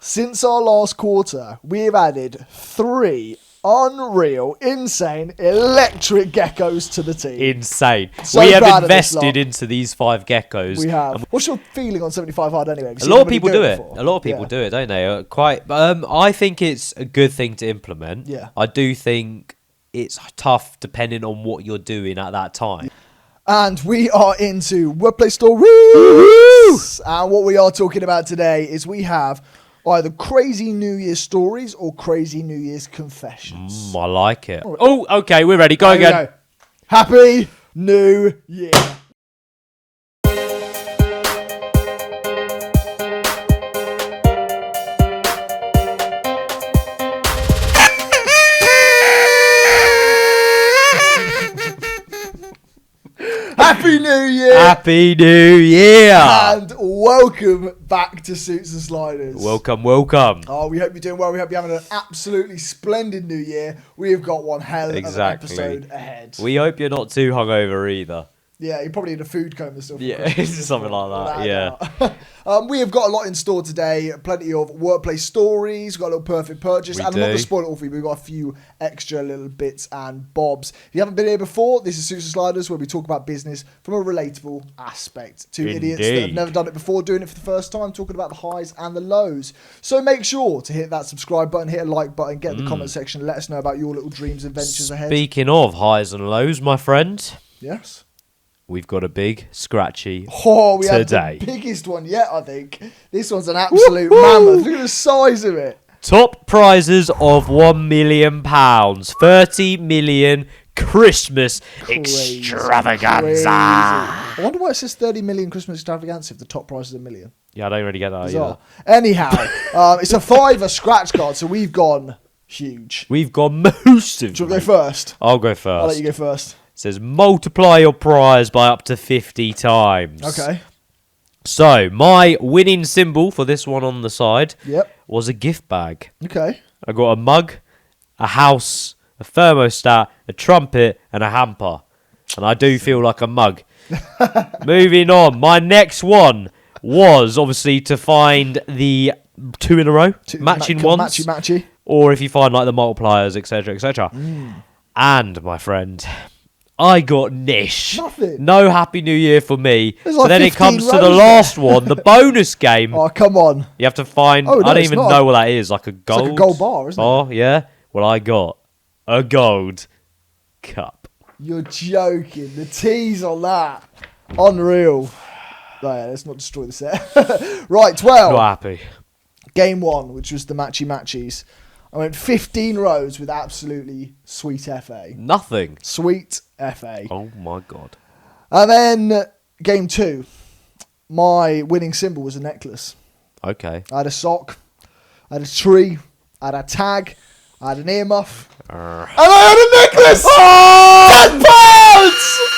Since our last quarter, we have added 3 unreal, insane, electric geckos to the team. Insane. So we have proud of this invested lot. into these 5 geckos. We have. What's your feeling on 75 hard anyway? A lot of people do it. A lot of people do it, don't they? I think it's a good thing to implement. Yeah. I do think it's tough depending on what you're doing at that time. And we are into Workplace Stories. And what we are talking about today is we have either crazy New Year's stories or crazy New Year's confessions. I like it. Oh, okay, we're ready. Go again. Go. Happy New Year. Happy New Year! Happy New Year! And welcome back to Suits and Sliders. Welcome, welcome. Oh, we hope you're doing well. We hope you're having an absolutely splendid New Year. We have got one hell of an episode ahead. We hope you're not too hungover either. Yeah, you're probably in a food coma still. Yeah, something like that, yeah. We have got a lot in store today. Plenty of workplace stories. We've got a little perfect purchase. And I'm not going to spoil it all for you. We've got a few extra little bits and bobs. If you haven't been here before, this is Suits and Sliders, where we talk about business from a relatable aspect. Two idiots that have never done it before, doing it for the first time, talking about the highs and the lows. So make sure to hit that subscribe button, hit a like button, get in the comment section, let us know about your little dreams and ventures ahead. Speaking of highs and lows, my friend. Yes. We've got a big scratchy we today. Had the biggest one yet, I think. This one's an absolute mammoth. Look at the size of it. Top prizes of £1 million. 30 million Christmas extravaganza. Crazy. I wonder why it says 30 million Christmas extravaganza if the top prize is $1 million. Yeah, I don't really get that Bizarre. either. Anyhow, it's a $5 scratch card, so we've gone huge. We've got most of Do you want to go first? I'll go first. I'll let you go first. It says multiply your prize by up to 50 times. Okay. So, my winning symbol for this one on the side was a gift bag. Okay. I got a mug, a house, a thermostat, a trumpet, and a hamper. And I do feel like a mug. Moving on. My next one was obviously to find the 2 in a row, matching ones. Matchy. Or if you find like the multipliers, etc., etc. And, my friend, I got nish. Nothing. No Happy New Year for me. Like but then it comes to the last one, the bonus game. Oh, come on. You have to find, I don't even know what that is, like a gold. It's like a gold bar, isn't it? Oh, yeah. Well, I got a gold cup. You're joking. The tease on that. Unreal. Right, let's not destroy the set. Right, 12. Not happy. Game 1, which was the matchies. I went 15 rows with absolutely sweet FA. Nothing. Sweet FA. Oh, my God. And then game 2, my winning symbol was a necklace. Okay. I had a sock, I had a tree, I had a tag, I had an earmuff, and I had a necklace! Oh! £10!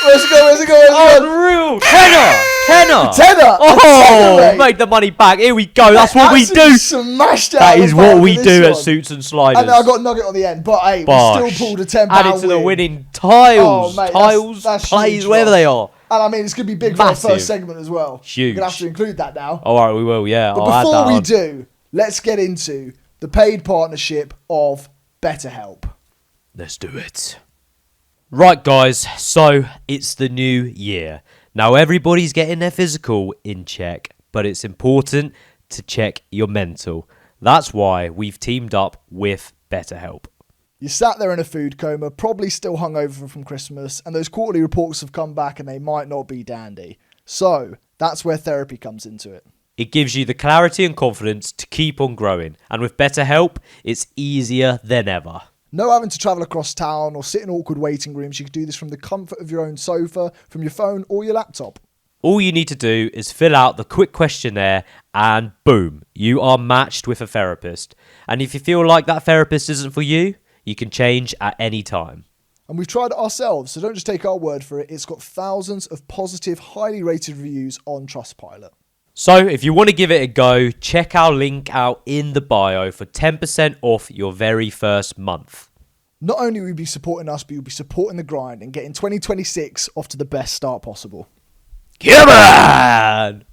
Where's it going? Unreal! Tenner! Oh, make the money back. Here we go. That's what we do. Smashed out. That is what we do at Suits and Sliders. And then I got a nugget on the end, but hey, we still pulled a £10 added to the winning tiles, that's plays, wherever they are. And I mean, it's going to be big for our first segment as well. Huge. We're going to have to include that now. All right, we will, yeah. But before we do, let's get into the paid partnership of BetterHelp. Let's do it. Right, guys, so it's the new year. Now, everybody's getting their physical in check, but it's important to check your mental. That's why we've teamed up with BetterHelp. You sat there in a food coma, probably still hungover from Christmas, and those quarterly reports have come back and they might not be dandy. So, that's where therapy comes into it. It gives you the clarity and confidence to keep on growing. And with BetterHelp, it's easier than ever. No having to travel across town or sit in awkward waiting rooms. You can do this from the comfort of your own sofa, from your phone or your laptop. All you need to do is fill out the quick questionnaire and boom, you are matched with a therapist. And if you feel like that therapist isn't for you, you can change at any time. And we've tried it ourselves, so don't just take our word for it. It's got thousands of positive, highly rated reviews on Trustpilot. So if you want to give it a go, check our link out in the bio for 10% off your very first month. Not only will you be supporting us, but you'll be supporting the grind and getting 2026 off to the best start possible. Come on!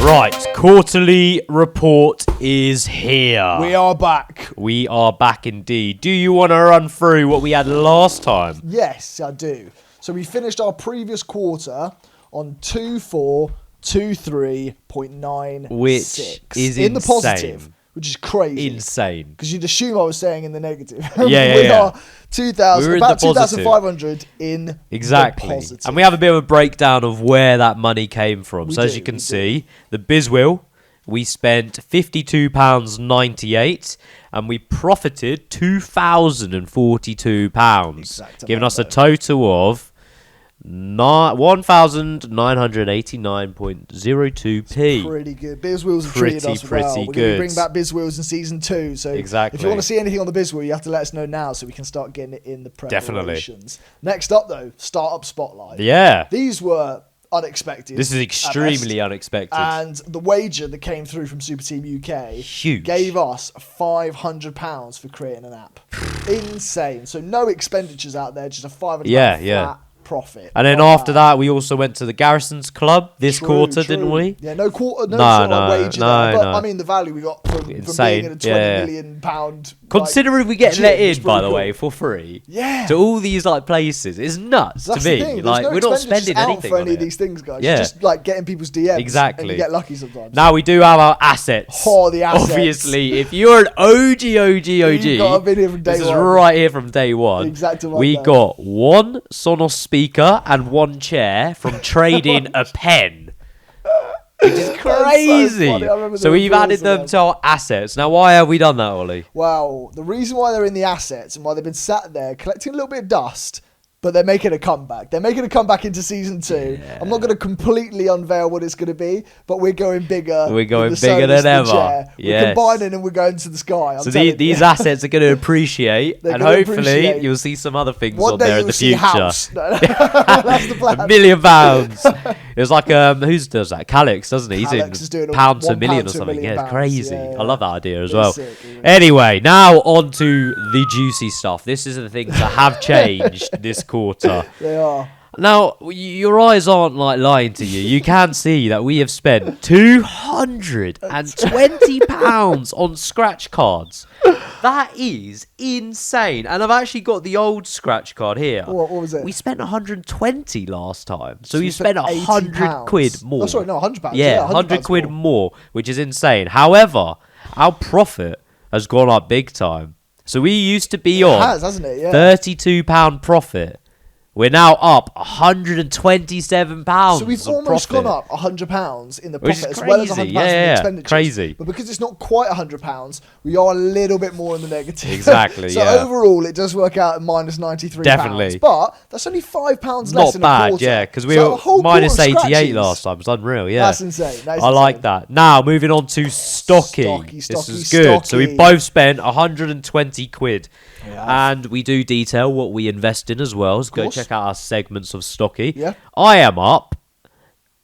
Right, quarterly report is here. We are back. We are back indeed. Do you want to run through what we had last time? Yes, I do. So we finished our previous quarter on 2423.96, Which is in the insane. positive, which is crazy. Insane. Because you'd assume I was saying in the negative. Yeah, we yeah. are 2,000, We were in about the positive. 2,500 in Exactly. the positive. And we have a bit of a breakdown of where that money came from. We so as do, you can we see, the Bizwheel, we spent £52.98 and we profited £2,042, Exact giving amount, us a total of 1,989.02p. Pretty good. Biz Wheels have treated us well. We're going to bring back Biz Wheels in season 2. So Exactly. if you want to see anything on the Biz Wheel, you have to let us know now so we can start getting it in the preparations. Definitely. Next up, though, Startup Spotlight. Yeah. These were unexpected. This is extremely unexpected. And the wager that came through from Super Team UK Huge. gave us £500 for creating an app. Insane. So no expenditures out there, just a £500 flat profit. And then after that, we also went to the Garrisons Club this quarter, didn't we? Yeah, no wager there. But no. I mean, the value we got from being in a £20 million Considering we get let in, by the cool. way, for free. Yeah. To all these places, it's nuts That's to me. the thing. Like no we're not spending anything for on any it. of these things, guys. Yeah. You're just like getting people's DMs. Exactly. And you get lucky sometimes. Now we do have our assets. Oh, the assets. Obviously, if you're an OG, You've got to be here from day this one. is right here from day one. Exactly. We got one Sonos speaker and one chair from trading a pen. Which is crazy. So we've added them to our assets. Now, why have we done that, Ollie? Well, the reason why they're in the assets and why they've been sat there collecting a little bit of dust, but they're making a comeback. They're making a comeback into season 2. Yeah. I'm not going to completely unveil what it's going to be, but we're going bigger. We're going than bigger than ever. Chair. Yes. We're combining and we're going to the sky. So these assets are going to appreciate, and hopefully you'll see some other things on there in the future. House. No, that's the plan. £1 million. It was like who does that? Calix, doesn't he? He's Alex is doing in pound to a £1 million or to something. £1 Yeah, million. it's crazy. Yeah. I love that idea as well. Sick, yeah. Anyway, now on to the juicy stuff. This is the things that have changed this quarter. They are. Now, your eyes aren't like lying to you. You can see that we have spent £220 on scratch cards. That is insane. And I've actually got the old scratch card here. What was it? We spent 120 last time. So we spent £100 more. Oh, sorry, no, £100. Yeah, 100 quid more, which is insane. However, our profit has gone up big time. So we used to be on hasn't it? Yeah. £32 profit. We're now up £127. So we've almost gone up £100 in the Which profit, is as well as crazy. £100 in the Yeah, expenditures. crazy. But because it's not quite £100, we are a little bit more in the negative. Exactly, So yeah. overall, it does work out at minus £93. Definitely. But that's only £5 less Not in a bad, quarter. yeah, because we So were a whole minus quarter of 88 scratches. last time. It's unreal, yeah. That's insane. I like that. Now, moving on to Stocky. This is good. So we both spent 120 quid. Yeah. And we do detail what we invest in as well. So go check out our segments of Stocky. Yeah. I am up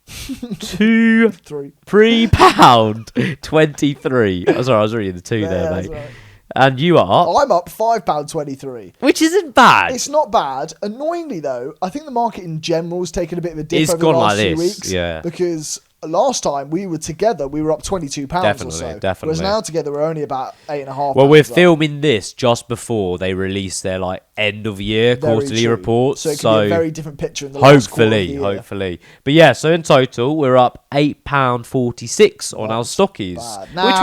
to £3.23. Oh, sorry, I was reading the two there, mate. Right. And you are? I'm up £5.23. Which isn't bad. It's not bad. Annoyingly, though, I think the market in general has taken a bit of a dip It's over gone the last like few this, weeks. yeah. Because last time we were together, we were up £22 or so. Definitely. Whereas now together, we're only about £8.5. Well, we're filming this just before they release their end of year quarterly reports. So it could be a very different picture in the last quarter of the year. Hopefully. But yeah, so in total, we're up £8.46 on our Stockies. Now, which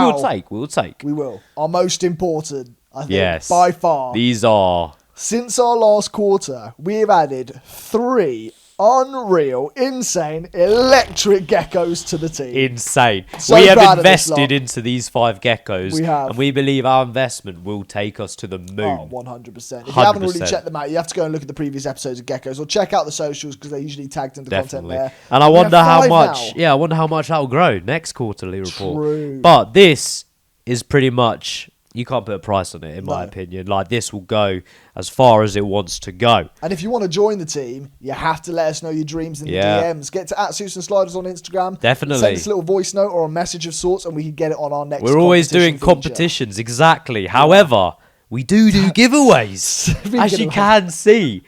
we'll take. We will. Our most important, I think, Yes. by far. These are... Since our last quarter, we have added 3 unreal, insane, electric geckos to the team. Insane. So we have proud of this invested lot. into these 5 geckos. We have. And we believe our investment will take us to the moon. Oh, 100%. If you haven't already checked them out, you have to go and look at the previous episodes of Geckos or check out the socials because they usually tagged into content there. And I We wonder have how 5 much. now. Yeah, I wonder how much that will grow next quarterly report. True. But this is pretty much. You can't put a price on it, in my No. opinion. This will go as far as it wants to go. And if you want to join the team, you have to let us know your dreams in the DMs. Get to @SusanSliders on Instagram. Definitely. Send us a little voice note or a message of sorts, and we can get it on our next. We're always doing feature. competitions, exactly. However, we do giveaways, as you can see.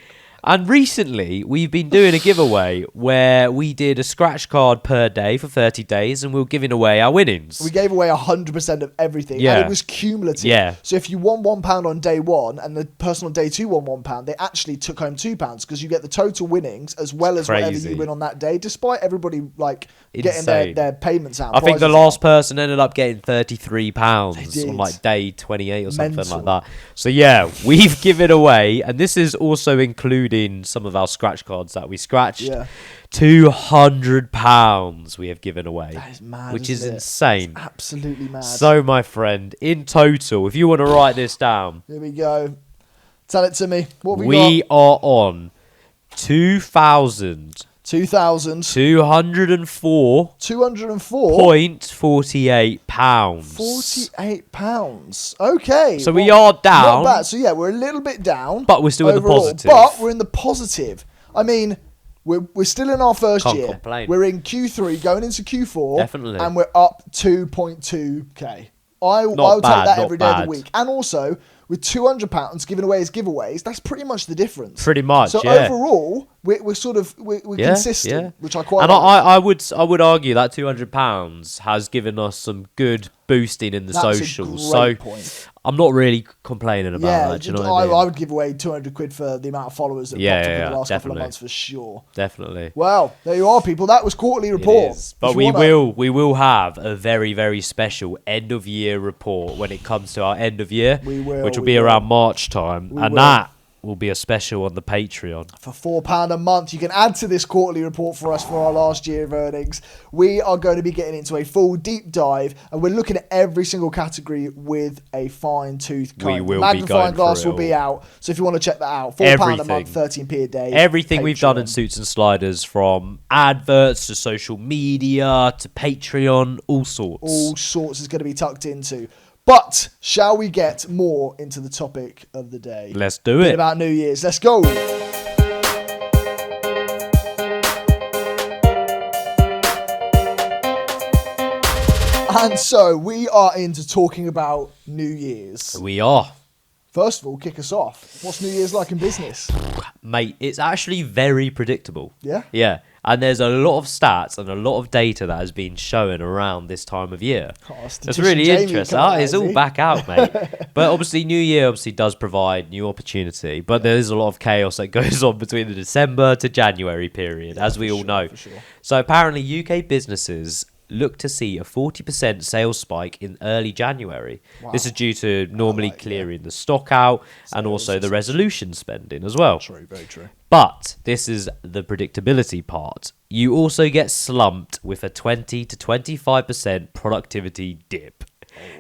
And recently, we've been doing a giveaway where we did a scratch card per day for 30 days, and we were giving away our winnings. We gave away 100% of everything, Yeah. and it was cumulative. Yeah. So if you won £1 on day one, and the person on day two won £1, they actually took home £2 because you get the total winnings as well as whatever Crazy. you win on that day, despite everybody like Insane. getting their payments out. I think the prizes last out. person ended up getting £33 did. on like day 28 or something Mental. like that. So yeah, we've given away, and this is also including some of our scratch cards that we scratched. Yeah. £200 we have given away, That is mad, which is isn't it? insane. It's absolutely mad. So, my friend, in total, if you want to write this down, Here we go. Tell it to me. What have we got? are on 2,204 204. £204.48. £48. Okay. So we are down. Not bad. So yeah, we're a little bit down. But we're still in the overall. positive. But we're in the positive. I mean, we're still in our first Can't year. complain. We're in Q3, going into Q4. Definitely. And we're up 2.2k. I'll Not take bad, that not every day of bad. the week. And also, with £200 given away as giveaways, that's pretty much the difference. Pretty much, So yeah. overall, we're Yeah, consistent, yeah. which I quite And like. I would argue that £200 has given us some good boosting in the That's socials. a So great point. I'm not really complaining about that. Do you know what I mean? I would give away 200 quid for the amount of followers that Yeah, popped up yeah, in the last couple of definitely. months for sure. Definitely. Well, there you are, people. That was quarterly It report. is. But If we you wanna- will have a very, very special end of year report when it comes to our end of year, We will, which will we be will. around March time, We and will. that will be a special on the Patreon. For £4 a month, you can add to this quarterly report for us for our last year of earnings. We are going to be getting into a full deep dive, and we're looking at every single category with a fine-tooth comb. We will be The magnifying going glass through will it be all. out. So if you want to check that out, £4 a Everything. month, 13p a day. Everything we've done in Patreon. Suits and Sliders, from adverts to social media to Patreon, all sorts. All sorts is going to be tucked into. But shall we get more into the topic of the day? Let's do Bit it. about New Year's. Let's go. And so we are into talking about New Year's. We are. First of all, kick us off. What's New Year's like in business? Mate, it's actually very predictable. Yeah? Yeah. And there's a lot of stats and a lot of data that has been shown around this time of year. Oh, It's statistician really Jamie interesting. coming out, It's is all he? back out, mate. But obviously, New Year obviously does provide new opportunity. But there is a lot of chaos that goes on between the December to January period, as we all know. for sure. So apparently, UK businesses look to see a 40% sales spike in early January. Wow. This is due to normally clearing the stock out and also the resolution spending as well. True, very true. But this is the predictability part. You also get slumped with a 20 to 25% productivity dip.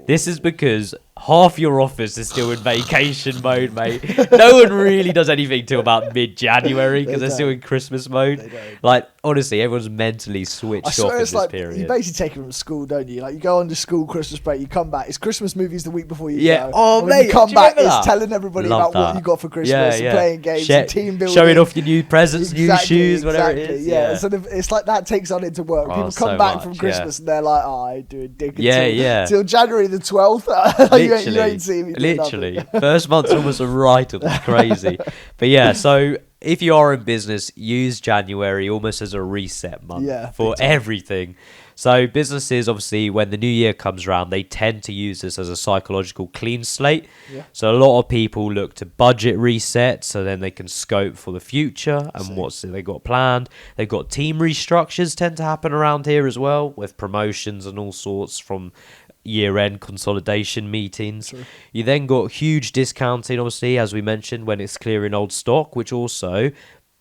This is because half your office is still in vacation mode, mate. No one really does anything till about mid-January because they're still in Christmas mode. don't. Like, honestly, everyone's mentally I switched off swear in it's this like period. you basically take it from school, don't you? Like you go on to school Christmas break, you come back. It's Christmas movies the week before you Yeah. go. Oh, and when mate, you come do you back, remember it's that? telling everybody Love about what that. you got for Christmas and playing games and team building. Showing off your new presents, new shoes, whatever it is. Yeah, sort of, it's like that takes on into work. Oh, People come so back much, from yeah. Christmas and they're like, "Oh, I ain't doing dick Yeah, until, yeah. till January the 12th." you ain't seen me. doing Literally. nothing. First month's almost a write-up. It's crazy. But yeah, so if you are in business, use January almost as a reset month Yeah, for big time. everything. So businesses, obviously, when the new year comes around, they tend to use this as a psychological clean slate. Yeah. So a lot of people look to budget reset so then they can scope for the future and what's they got planned. They've got team restructures tend to happen around here as well, with promotions and all sorts from year-end consolidation meetings. True. You then got huge discounting, obviously, as we mentioned, when it's clearing old stock, which also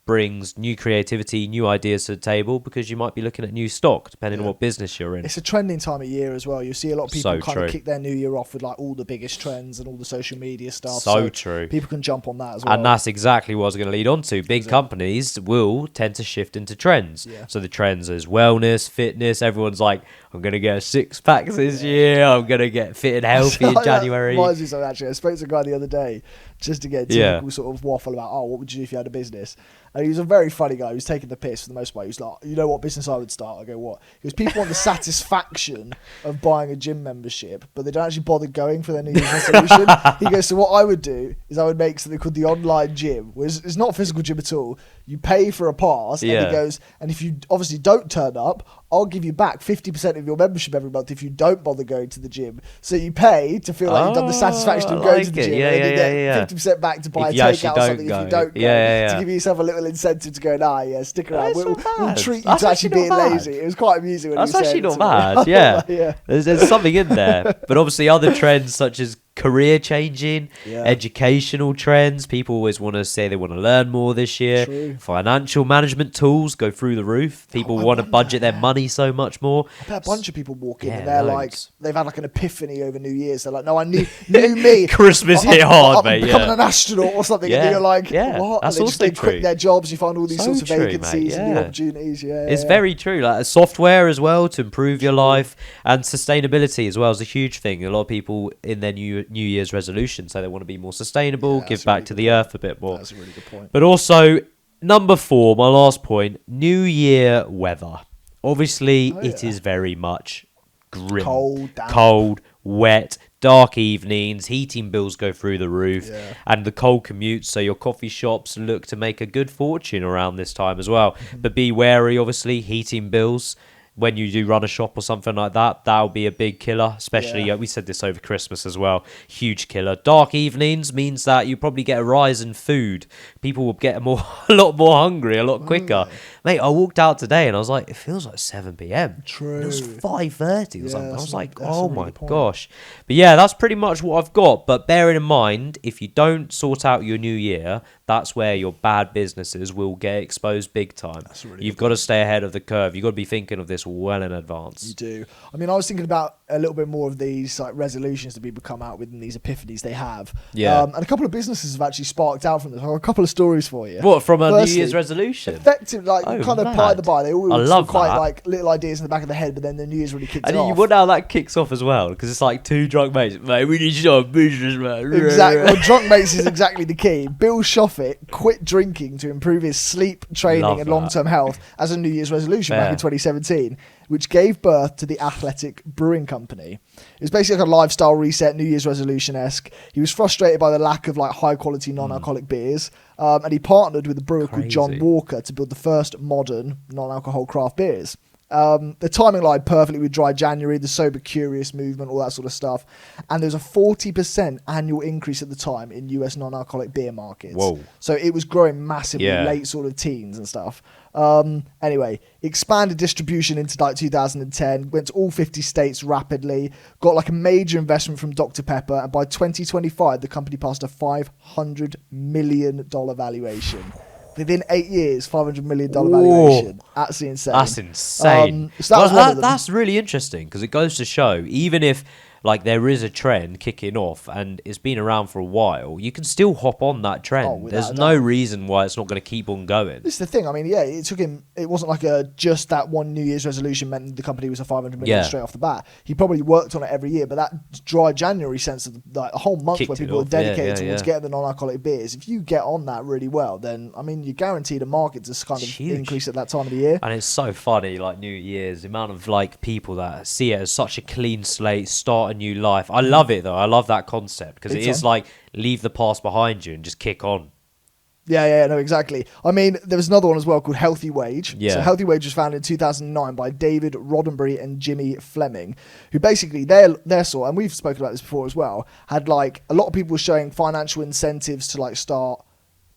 brings new creativity, new ideas to the table, because you might be looking at new stock, depending on what business you're in. It's a trending time of year as well. You see a lot of people So kind true. of kick their new year off with like all the biggest trends and all the social media stuff. So true. People can jump on that as well. And that's exactly what I was going to lead on to. Big companies will tend to shift into trends. Yeah. So the trends is wellness, fitness. Everyone's like, I'm going to get a six-pack this year. I'm going to get fit and healthy in January. That reminds me of something, actually. I spoke to a guy the other day just to get typical sort of waffle about, oh, what would you do if you had a business? And he was a very funny guy. He was taking the piss for the most part. He was like, you know what business I would start? I go, what? Because people want the satisfaction of buying a gym membership, but they don't actually bother going for their New Year's resolution. He goes, so what I would do is I would make something called the online gym, which is not a physical gym at all. You pay for a pass, and he goes, and if you obviously don't turn up, I'll give you back 50% of your membership every month if you don't bother going to the gym. So you pay to feel like you've done the satisfaction of going to the gym, and then you get 50% back to buy a takeout or something if you don't go. To give yourself a little incentive to go, stick around. We'll treat you to actually being lazy. It was quite amusing when That's he was actually saying not bad, There's something in there. But obviously other trends such as career changing, educational trends. People always want to say they want to learn more this year. True. Financial management tools go through the roof. People want to budget their money so much more. I bet a bunch of people walk in and they're like, they've had like an epiphany over New Year's. They're like, no, I knew me. Christmas hit hard, I'm mate. becoming an astronaut or something. And you're like, what? That's and also they quit their jobs. You find all these sorts of true, vacancies and new opportunities. It's very true. Like software as well to improve your life, and sustainability as well is a huge thing. A lot of people in their New Year's resolution say they want to be more sustainable, give back to the earth a bit more. That's a really good point. But also, number 4, my last point, New Year weather. Obviously, it is very much grim. Cold, wet, dark evenings, heating bills go through the roof, and the cold commute, so your coffee shops look to make a good fortune around this time as well. But be wary, obviously, heating bills. When you do run a shop or something like that, that'll be a big killer, especially, we said this over Christmas as well, huge killer. Dark evenings means that you probably get a rise in food. People will get a lot more hungry a lot quicker. Mate, I walked out today and I was like, it feels like 7 p.m. True. It was 5:30 or something. I was like, oh my gosh. But yeah, that's pretty much what I've got. But bearing in mind, if you don't sort out your new year, that's where your bad businesses will get exposed big time. You've got to stay ahead of the curve. You've got to be thinking of this well in advance. You do. I mean, I was thinking about a little bit more of these like resolutions that people come out with and these epiphanies they have. And a couple of businesses have actually sparked out from this. I've got a couple of stories for you. What, from a New Year's resolution? Effective, like kind of by the by. They all quite like little ideas in the back of the head, but then the New Year's really kicks off. And you wonder how that kicks off as well, because it's like two drunk mates. Mate, we need to start a business, man. Exactly. Well, drunk mates is exactly the key. Bill Shoffett quit drinking to improve his sleep, training, and long-term health as a New Year's resolution back in 2017, which gave birth to the Athletic Brewing Company. It was basically like a lifestyle reset, New Year's resolution-esque. He was frustrated by the lack of like high-quality non-alcoholic beers, and he partnered with a brewer called John Walker to build the first modern non-alcohol craft beers. The timing lined perfectly with Dry January, the Sober Curious movement, all that sort of stuff. And there's a 40% annual increase at the time in US non-alcoholic beer markets. Whoa. So it was growing massively, late sort of teens and stuff. Anyway, expanded distribution into like 2010, went to all 50 states rapidly, got like a major investment from Dr. Pepper, and by 2025, the company passed a $500 million valuation. Within 8 years, $500 million valuation. Absolutely insane. That's insane. So that's really interesting, because it goes to show, even if like there is a trend kicking off and it's been around for a while, you can still hop on that trend. There's no reason why it's not going to keep on going. This is the thing. I mean, it took him, it wasn't like just that one New Year's resolution meant the company was a $500 million straight off the bat. He probably worked on it every year, but that Dry January sense of like a whole month where people are dedicated towards getting the non-alcoholic beers, if you get on that really well, then I mean, you're guaranteed a market to kind of increase at that time of the year. And it's so funny, like New Year's, the amount of like people that see it as such a clean slate, start a new life. I love it though. I love that concept, because it is like leave the past behind you and just kick on. No, exactly. I mean, there was another one as well called Healthy Wage. So Healthy Wage was founded in 2009 by David Roddenberry and Jimmy Fleming, who basically, their sort, and we've spoken about this before as well, had like a lot of people showing financial incentives to like start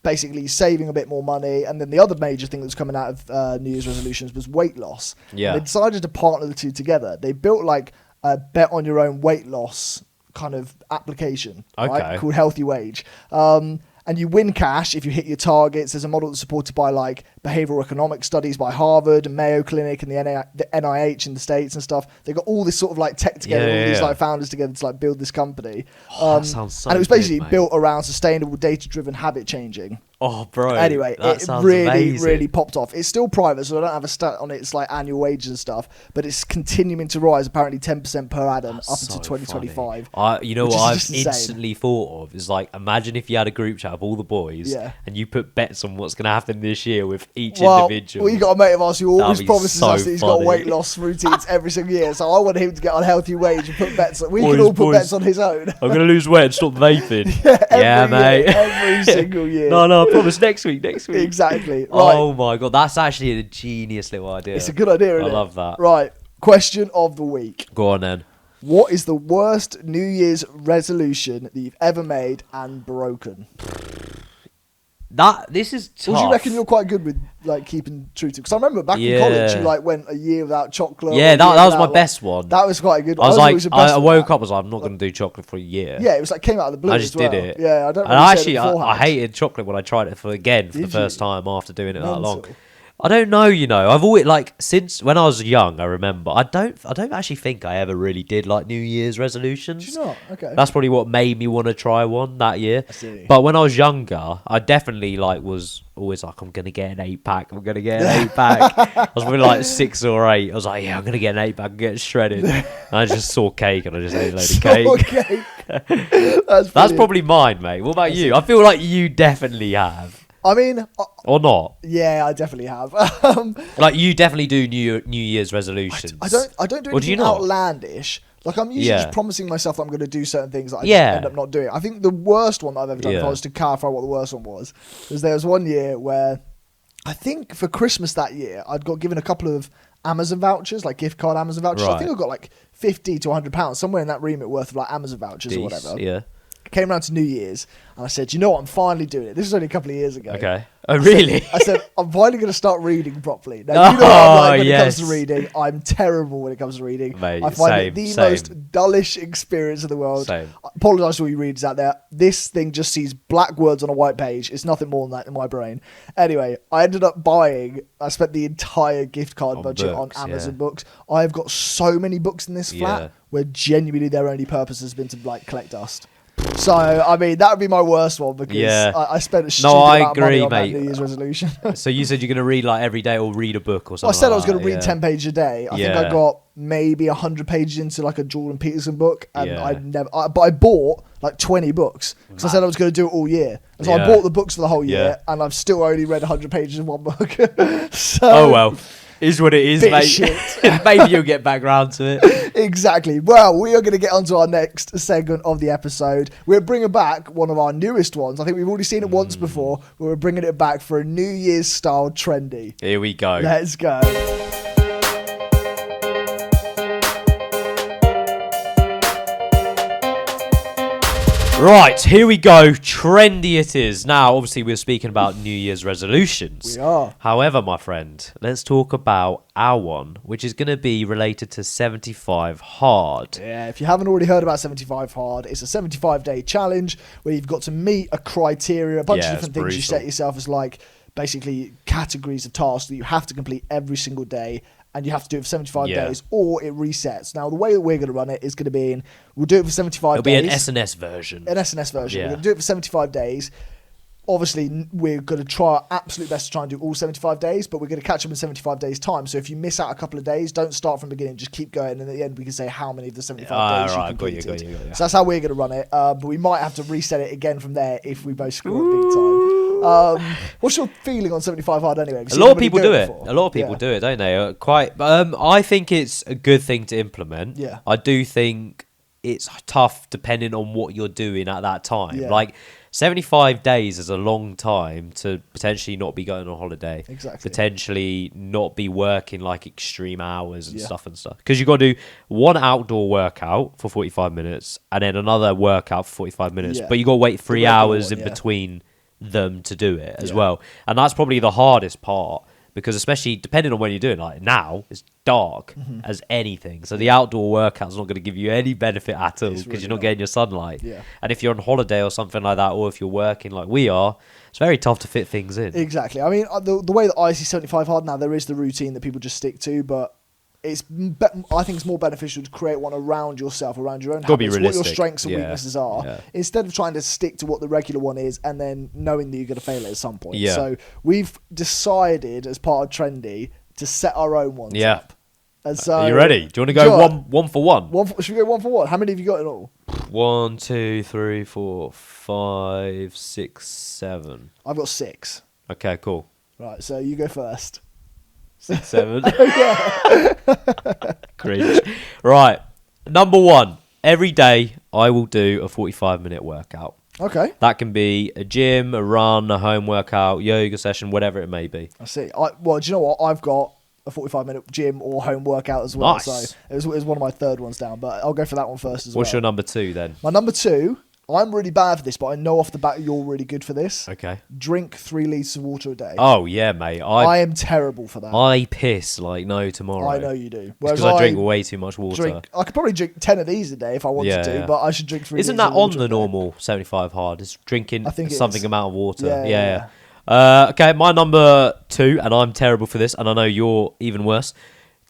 basically saving a bit more money. And then the other major thing that was coming out of New Year's resolutions was weight loss. And they decided to partner the two together. They built like a bet on your own weight loss kind of application, right, called Healthy Wage. And you win cash if you hit your targets. There's a model that's supported by like behavioral economic studies by Harvard and Mayo Clinic and the NIH in the States and stuff. They got all this sort of like tech together, all these like founders together to like build this company. That sounds so and it was basically good, built around sustainable, data-driven habit changing. Oh, bro. Anyway, that it sounds really, amazing. really popped off. It's still private, so I don't have a stat on its like annual wages and stuff, but it's continuing to rise, apparently 10% per annum That's up so until 2025. You know which what is I've just insane. instantly thought of is like, imagine if you had a group chat of all the boys Yeah. and you put bets on what's going to happen this year with each Well, individual. we got a mate of ours who always That'd be promises so us that he's got funny. weight loss routines every single year, so I want him to get on healthy wage and put bets. We Boys, can all put boys. bets on his own. I'm going to lose weight and stop vaping. Every mate. year, every single year. No, I promise next week. Exactly. Right. Oh my god, that's actually a genius little idea. It's a good idea, isn't I it? love that. Right. Question of the week. Go on then. What is the worst New Year's resolution that you've ever made and broken? This is tough. Or do you reckon you're quite good with like keeping true to? Because I remember back in college, you like went a year without chocolate. Yeah, that was my like, best one. That was quite a good one. I was always like, impressed I with woke that. up, I was like, I'm not going to do chocolate for a year. Yeah, it was like came out of the blue. I just as well. did it. Yeah, I don't. And Really actually, say it I hated chocolate when I tried it for Did the first you? time after doing it that long. Mental. I don't know, I've always since when I was young, I remember I don't actually think I ever really did like New Year's resolutions. Did you not? Okay. That's probably what made me want to try one that year. I see. But when I was younger, I definitely was always like, I'm gonna get an 8-pack. I'm gonna get an 8-pack. I was probably like 6 or 8. I was like, yeah, I'm gonna get an 8-pack. I'm getting shredded. And I just saw cake and I just ate a load of cake. That's That's probably mine, mate. What about you? I feel like you definitely have. I mean, Or not? yeah, I definitely have. Like you definitely do New Year's resolutions. I don't do Or do you anything not? outlandish. Like I'm usually just promising myself that I'm going to do certain things that I just Yeah. end up not doing. I think the worst one that I've ever done, if I was to clarify what the worst one was there was one year where I think for Christmas that year I'd got given a couple of Amazon vouchers, like gift card Amazon vouchers. I think I got like £50 to £100 somewhere in that remit worth of like Amazon vouchers or whatever. Yeah. I came around to New Year's and I said, you know what, I'm finally doing it. This was only a couple of years ago. Okay. Oh, really? I said, I'm finally going to start reading properly. Now, you know what I'm like when it comes to reading. I'm terrible when it comes to reading. Mate, I find it the same. most dullish experience in the world. Same. I apologise to all you readers out there. This thing just sees black words on a white page. It's nothing more than that in my brain. Anyway, I ended up I spent the entire gift card budget books, on Amazon books. I've got so many books in this flat where genuinely their only purpose has been to like collect dust. So, I mean, that would be my worst one because I spent a stupid amount of money on that New Year's resolution. So you said you're going to read like every day or read a book or something. I said like I was going to that, read 10 pages a day. I think I got maybe 100 pages into like a Jordan Peterson book, and but I bought like 20 books because I said I was going to do it all year. And so I bought the books for the whole year, and I've still only read 100 pages in one book. So, oh well. Is what it is, bit mate. shit. Maybe you'll get back round to it. Exactly. Well, we are going to get on to our next segment of the episode. We're bringing back one of our newest ones. I think we've already seen it once before, but we're bringing it back for a New Year's style trendy. Here we go. Let's go. Right, here we go. Trendy it is. Now, obviously, we're speaking about New Year's resolutions. We are. However, my friend, let's talk about our one, which is going to be related to 75 Hard. Yeah, if you haven't already heard about 75 Hard, it's a 75-day challenge where you've got to meet a criteria, a bunch of different things you set yourself as like basically categories of tasks that you have to complete every single day. And you have to do it for 75 days, or it resets. Now, the way that we're going to run it is going to be we'll do it for 75 days. It'll be an SNS version. An SNS version. Yeah. We're going to do it for 75 days. Obviously, we're going to try our absolute best to try and do all 75 days, but we're going to catch up in 75 days' time. So if you miss out a couple of days, don't start from the beginning. Just keep going. And at the end, we can say how many of the 75 days you completed. Got you. So that's how we're going to run it. But we might have to reset it again from there if we both screw up big time. What's your feeling on 75 Hard anyway? A lot of people do it. A lot of people do it, don't they? I think it's a good thing to implement. Yeah. I do think it's tough depending on what you're doing at that time. Yeah. Like 75 days is a long time to potentially not be going on holiday. Exactly. Potentially not be working like extreme hours and stuff. Because you've got to do one outdoor workout for 45 minutes and then another workout for 45 minutes. Yeah. But you've got to wait 3 hours in yeah. between them to do it as well. And that's probably the hardest part. Because especially depending on when you're doing, like now, it's dark as anything. So the outdoor workout's not going to give you any benefit at all because you're not getting your sunlight. Yeah. And if you're on holiday or something like that, or if you're working like we are, it's very tough to fit things in. Exactly. I mean, the way that I see 75 Hard now, there is the routine that people just stick to, but I think it's more beneficial to create one around yourself, around your own Gotta be habits, what your realistic. strengths and weaknesses are, instead of trying to stick to what the regular one is and then knowing that you're going to fail it at some point. Yeah. So we've decided as part of Trendy to set our own ones up. And so, are you ready? Do you want to go one for one? Should we go one for one? How many have you got in all? 1, 2, 3, 4, 5, 6, 7. I've got 6. Okay, cool. Right, so you go first. 6, 7. Cringe. Right, number 1. Every day I will do a 45-minute workout. Okay. That can be a gym, a run, a home workout, yoga session, whatever it may be. I see. Well, do you know what? I've got a 45-minute gym or home workout as well. Nice. So it was one of my third ones down, but I'll go for that one first as well. What's your number 2 then? My number 2, I'm really bad for this, but I know off the bat you're really good for this. Okay. Drink 3 litres of water a day. Oh, yeah, mate. I am terrible for that. I piss like no tomorrow. I know you do. Because I drink way too much water. I could probably drink 10 of these a day if I wanted to, but I should drink 3 Isn't that on the normal 75 hard? It's drinking something amount of water. Yeah. Okay, my number 2, and I'm terrible for this, and I know you're even worse.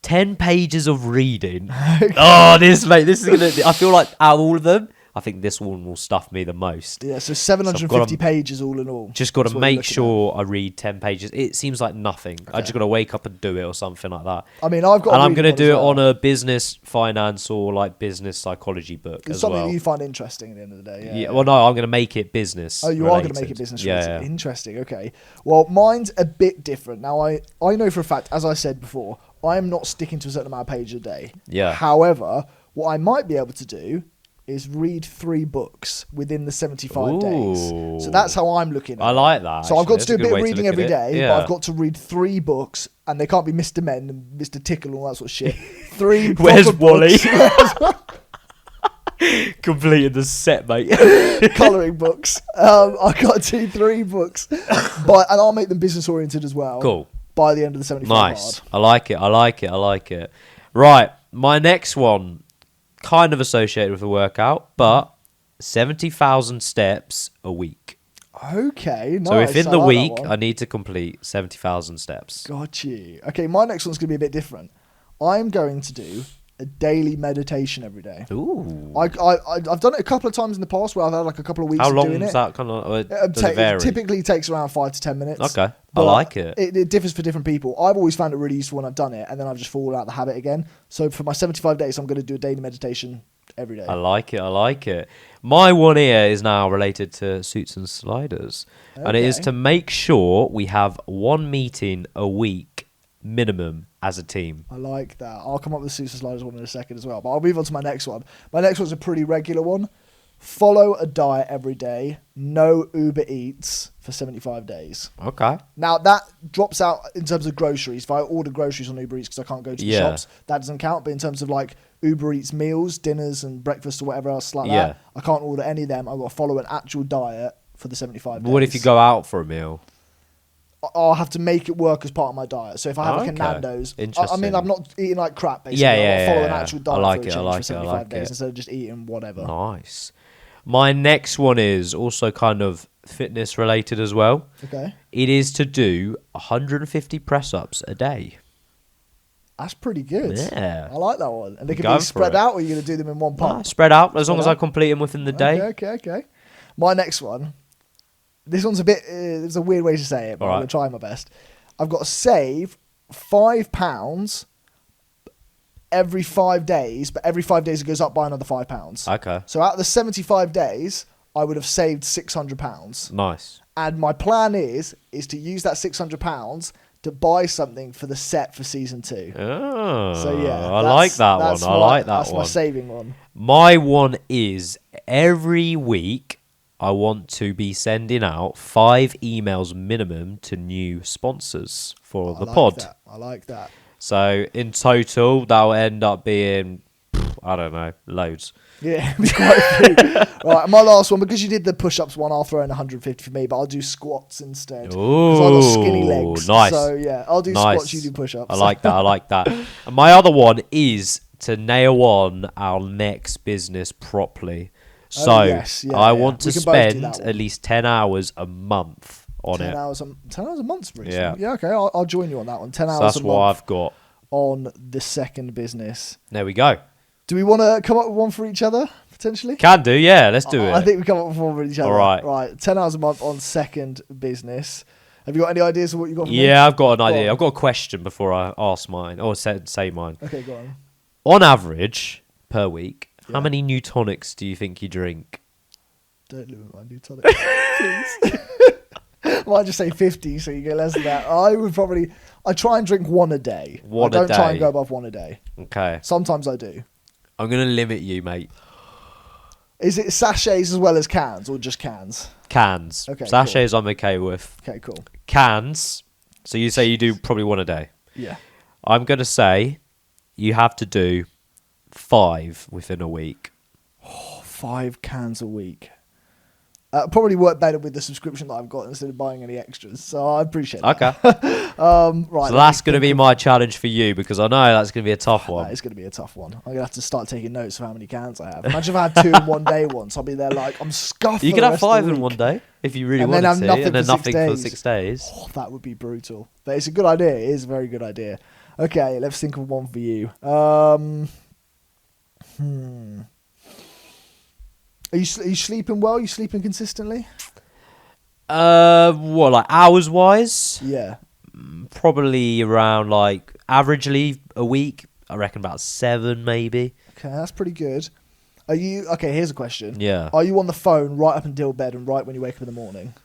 10 pages of reading. Okay. Oh, this is gonna. I feel like out of all of them, I think this one will stuff me the most. Yeah, so 750 pages all in all. Just got to make sure I read 10 pages. It seems like nothing. Okay. I just got to wake up and do it or something like that. I mean, I've got. And I'm going to do it on a business, finance, or like business psychology book it's as something well. you find interesting at the end of the day. Yeah. Well, no, I'm going to make it business. Oh, you are going to make it business related. Interesting. Okay. Well, mine's a bit different. Now, I know for a fact, as I said before, I am not sticking to a certain amount of pages a day. Yeah. However, what I might be able to do is read 3 books within the 75 days. So that's how I'm looking at it. I like that. So I've got to do a bit of reading every day, but I've got to read 3 books, and they can't be Mr. Men and Mr. Tickle and all that sort of shit. 3 Where's Wally? Completed the set, mate. Colouring books. I've got to do 3 books, and I'll make them business oriented as well. Cool. By the end of the 75 Nice. hard. I like it. Right, my next one, kind of associated with a workout, but 70,000 steps a week. Okay, nice. So if in the week I need to complete 70,000 steps. Got you. Okay, my next one's going to be a bit different. I'm going to do a daily meditation every day. Ooh. I've done it a couple of times in the past where I've had like a couple of weeks of doing it. How long is that kind of? Does it vary? It typically takes around 5 to 10 minutes. Okay, I like it. It differs for different people. I've always found it really useful when I've done it, and then I've just fallen out of the habit again. So for my 75 days, I'm going to do a daily meditation every day. I like it. My one here is now related to Suits and Sliders, and it is to make sure we have 1 meeting a week minimum as a team. I like that. I'll come up with the Suits and Sliders one in a second as well, but I'll move on to my next one. My next one's a pretty regular one. Follow a diet every day. No Uber Eats for 75 days. Okay. Now, that drops out in terms of groceries. If I order groceries on Uber Eats because I can't go to the shops, that doesn't count. But in terms of like Uber Eats meals, dinners and breakfast or whatever else like that, I can't order any of them. I've got to follow an actual diet for the 75 days. What if you go out for a meal? I'll have to make it work as part of my diet. So if I have like a Nando's, I mean, I'm not eating like crap, basically. I'll follow an actual diet for 75 days instead of just eating whatever. Nice. My next one is also kind of fitness related as well. Okay. It is to do 150 press-ups a day. That's pretty good. Yeah. I like that one. And they can be spread out, or you're going to do them in one pump? Spread out, as long as I complete them within the day. Okay. My next one. This one's a bit... it's a weird way to say it, but I'm going to try my best. I've got to save £5 every 5 days, but every 5 days it goes up by another £5. Okay. So out of the 75 days, I would have saved £600. Nice. And my plan is to use that £600 to buy something for the set for season 2. Oh, so yeah, I like that one. That's my saving one. My one is every week I want to be sending out 5 emails minimum to new sponsors for the pod. I like that. So in total, that'll end up being, I don't know, loads. Yeah, quite a few. Right, my last one, because you did the push-ups one, I'll throw in 150 for me, but I'll do squats instead. Because I've got skinny legs. Nice. So yeah, I'll do squats, you do push-ups. I like that. And my other one is to nail on our next business properly. So I want to spend at least 10 hours a month on 10 it. 10 hours a month, Bruce. Yeah. Yeah, okay, I'll join you on that one. 10 hours a month. That's what I've got on the second business. There we go. Do we want to come up with one for each other, potentially? Can do, yeah. Let's do it. I think we come up with one for each other. All right. Right, 10 hours a month on second business. Have you got any ideas of what you got for me? Yeah, I've got an idea. I've got a question before I ask mine, or say mine. Okay, go on. On average, per week, how many new tonics do you think you drink? Don't limit my new tonic, please. I might just say 50, so you get less than that. I try and drink one a day. I don't try and go above one a day. Okay. Sometimes I do. I'm going to limit you, mate. Is it sachets as well as cans, or just cans? Cans. Okay, Sachets I'm okay with. Okay, cool. Cans. So you say you do probably one a day. Yeah. I'm going to say you have to do 5 within a week. 5 cans a week. Probably work better with the subscription that I've got instead of buying any extras. So I appreciate that. Okay. Right. So that's going to be my challenge for you, because I know that's going to be a tough one. That is going to be a tough one. I'm going to have to start taking notes of how many cans I have. Imagine if I had 2 in one day once. I'll be there like, I'm scuffed. You could have 5 in one day if you really wanted to, and then nothing for 6 days. Oh, that would be brutal. But it's a good idea. It is a very good idea. Okay, let's think of one for you. Are you sleeping well? Are you sleeping consistently? What, like hours wise? Yeah. Probably around, like, averagely a week. I reckon about 7 maybe. Okay, that's pretty good. Are you okay? Here's a question. Yeah. Are you on the phone right up until bed and right when you wake up in the morning?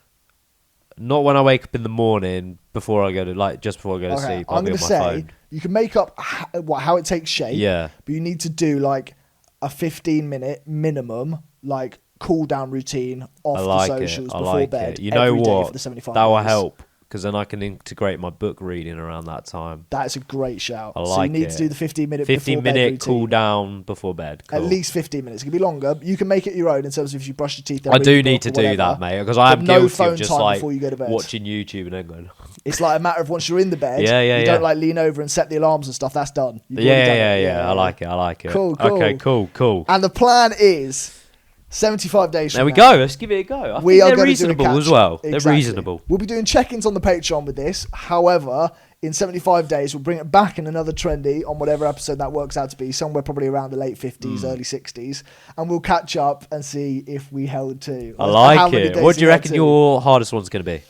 Not when I wake up in the morning, before I go to, like, just before I go to sleep. I'll I'm be going on to my say phone. you can make up how it takes shape. Yeah. But you need to do like a 15-minute minimum, like cool down routine off the socials before bed. You know what? For the 75 that will days. help, because then I can integrate my book reading around that time. That's a great shout. I So you need to do the 15-minute 15-minute cool down before bed. Cool. At least 15 minutes. It can be longer. You can make it your own in terms of if you brush your teeth. I do need to do that, mate, because I am guilty of just like watching YouTube and then going. It's like a matter of once you're in the bed, you don't like lean over and set the alarms and stuff. That's done. Yeah. I like it. Cool. Okay, cool. And the plan is 75 days from there we now. go. Let's give it a go. We are they're reasonable as well. Exactly. They're reasonable. We'll be doing check-ins on the Patreon with this. However, in 75 days, we'll bring it back in another Trendy on whatever episode that works out to be, somewhere probably around the late 50s, early 60s. And we'll catch up and see if we held to. I like it. What do you reckon your hardest one's going to be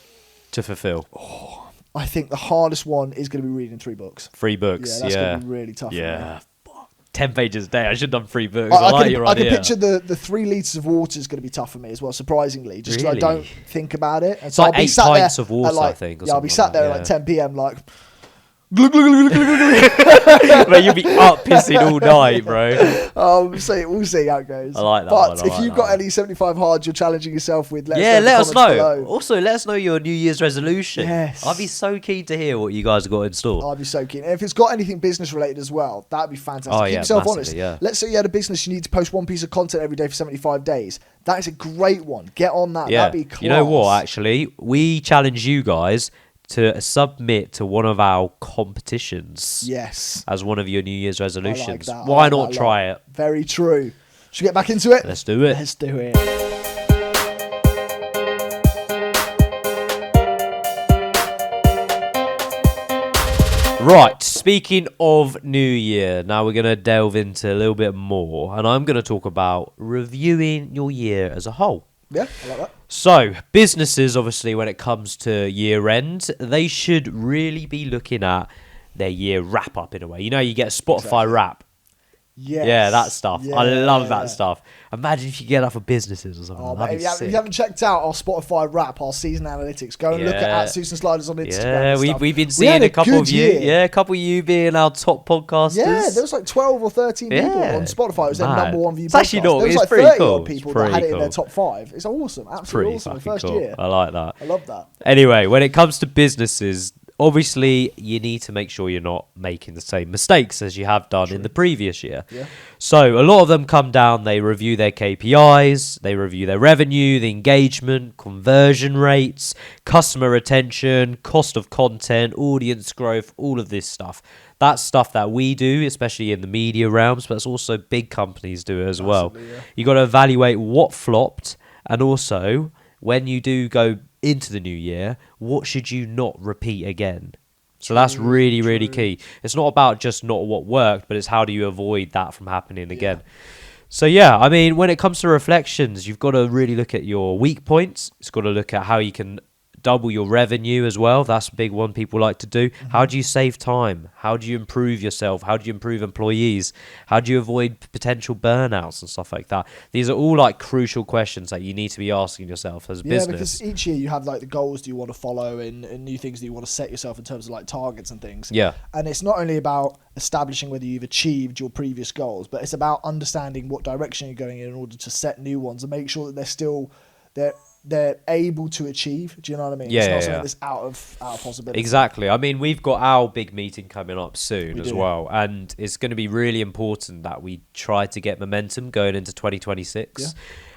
to fulfill? I think the hardest one is going to be reading 3 books. 3 books, Yeah, that's going to be really tough. Yeah. 10 pages a day. I should have done 3 books. I like your idea. I can picture the 3 litres of water is going to be tough for me as well, surprisingly. Just because I don't think about it. And it's like 8 pints of water, I think. I'll be sat there at like 10 p.m. like... Mate, you'll be up pissing all night, bro. We'll see how it goes. I like that. But if you've got any 75 hards you're challenging yourself with, let us know. Below. Also, let us know your New Year's resolution. Yes. I'd be so keen to hear what you guys have got in store. I'd be so keen. And if it's got anything business related as well, that'd be fantastic. Oh, Keep yourself honest. Yeah. Let's say you had a business, you need to post 1 piece of content every day for 75 days. That is a great one. Get on that. Yeah. That'd be class. You know what, actually? We challenge you guys to submit to one of our competitions. Yes. As one of your New Year's resolutions. Like Why not try it? Very true. Should we get back into it? Let's do it. Let's do it. Right, speaking of New Year, now we're going to delve into a little bit more, and I'm going to talk about reviewing your year as a whole. Yeah, I like that. So, businesses, obviously, when it comes to year end, they should really be looking at their year wrap up in a way. You know, you get a Spotify wrap. Yes. Yeah, that stuff. Yeah, I love that stuff. Imagine if you get that for businesses or something. If you haven't checked out our Spotify wrap, our season analytics, go and look at Susan Sliders on Instagram. Yeah, we've been seeing a couple of you. Yeah, a couple of you being our top podcasters. Yeah, there was like 12 or 13 people on Spotify. It was their number 1 view podcast. It's actually not. There was like 30 odd people that had it in their top 5. It's awesome. Absolutely awesome. The first year. I like that. I love that. Anyway, when it comes to businesses, obviously, you need to make sure you're not making the same mistakes as you have done in the previous year. Yeah. So a lot of them come down, they review their KPIs, they review their revenue, the engagement, conversion rates, customer retention, cost of content, audience growth, all of this stuff. That's stuff that we do, especially in the media realms, but it's also big companies do it as well. Yeah. You got to evaluate what flopped, and also when you do go into the new year, what should you not repeat again? So that's really, really key. It's not about just not what worked, but it's how do you avoid that from happening again. So yeah, I mean, when it comes to reflections, you've got to really look at your weak points. It's got to look at how you can double your revenue as well. That's a big one people like to do. How do you save time? How do you improve yourself? How do you improve employees? How do you avoid potential burnouts and stuff like that? These are all like crucial questions that you need to be asking yourself as a business. Because each year you have like the goals that you want to follow and new things that you want to set yourself in terms of like targets and things. Yeah. And it's not only about establishing whether you've achieved your previous goals, but it's about understanding what direction you're going in order to set new ones and make sure that they're able to achieve. Do you know what I mean? It's not something that's out of possibility. Exactly. I mean, we've got our big meeting coming up soon as well, and it's going to be really important that we try to get momentum going into 2026. Yeah.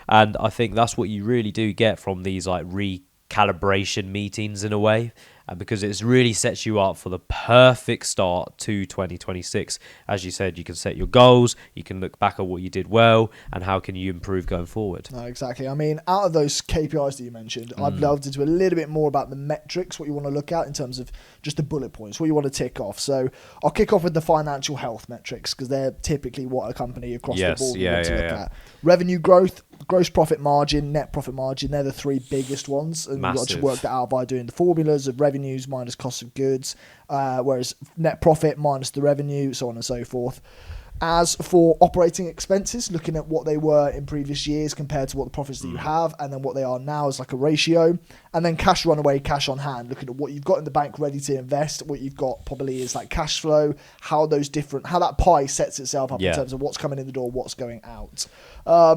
And I think that's what you really do get from these like recalibration meetings in a way, and because it really sets you up for the perfect start to 2026. As you said, you can set your goals, you can look back at what you did well, and how can you improve going forward. No, exactly. I mean, out of those KPIs that you mentioned, I'd love to do a little bit more about the metrics, what you want to look at in terms of just the bullet points, what you want to tick off. So I'll kick off with the financial health metrics because they're typically what a company across the board wants to look at. Revenue growth, gross profit margin, net profit margin, they're the three biggest ones. And you've got to work that out by doing the formulas of revenues minus cost of goods, whereas net profit minus the revenue, so on and so forth. As for operating expenses, looking at what they were in previous years compared to what the profits that you have and then what they are now is like a ratio. And then cash runaway, cash on hand, looking at what you've got in the bank ready to invest. What you've got probably is like cash flow, how that pie sets itself up in terms of what's coming in the door, what's going out.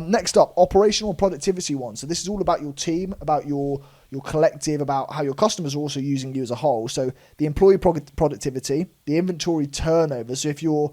Next up, operational productivity one. So this is all about your team, about your collective, about how your customers are also using you as a whole. So the employee productivity, the inventory turnover. So if you're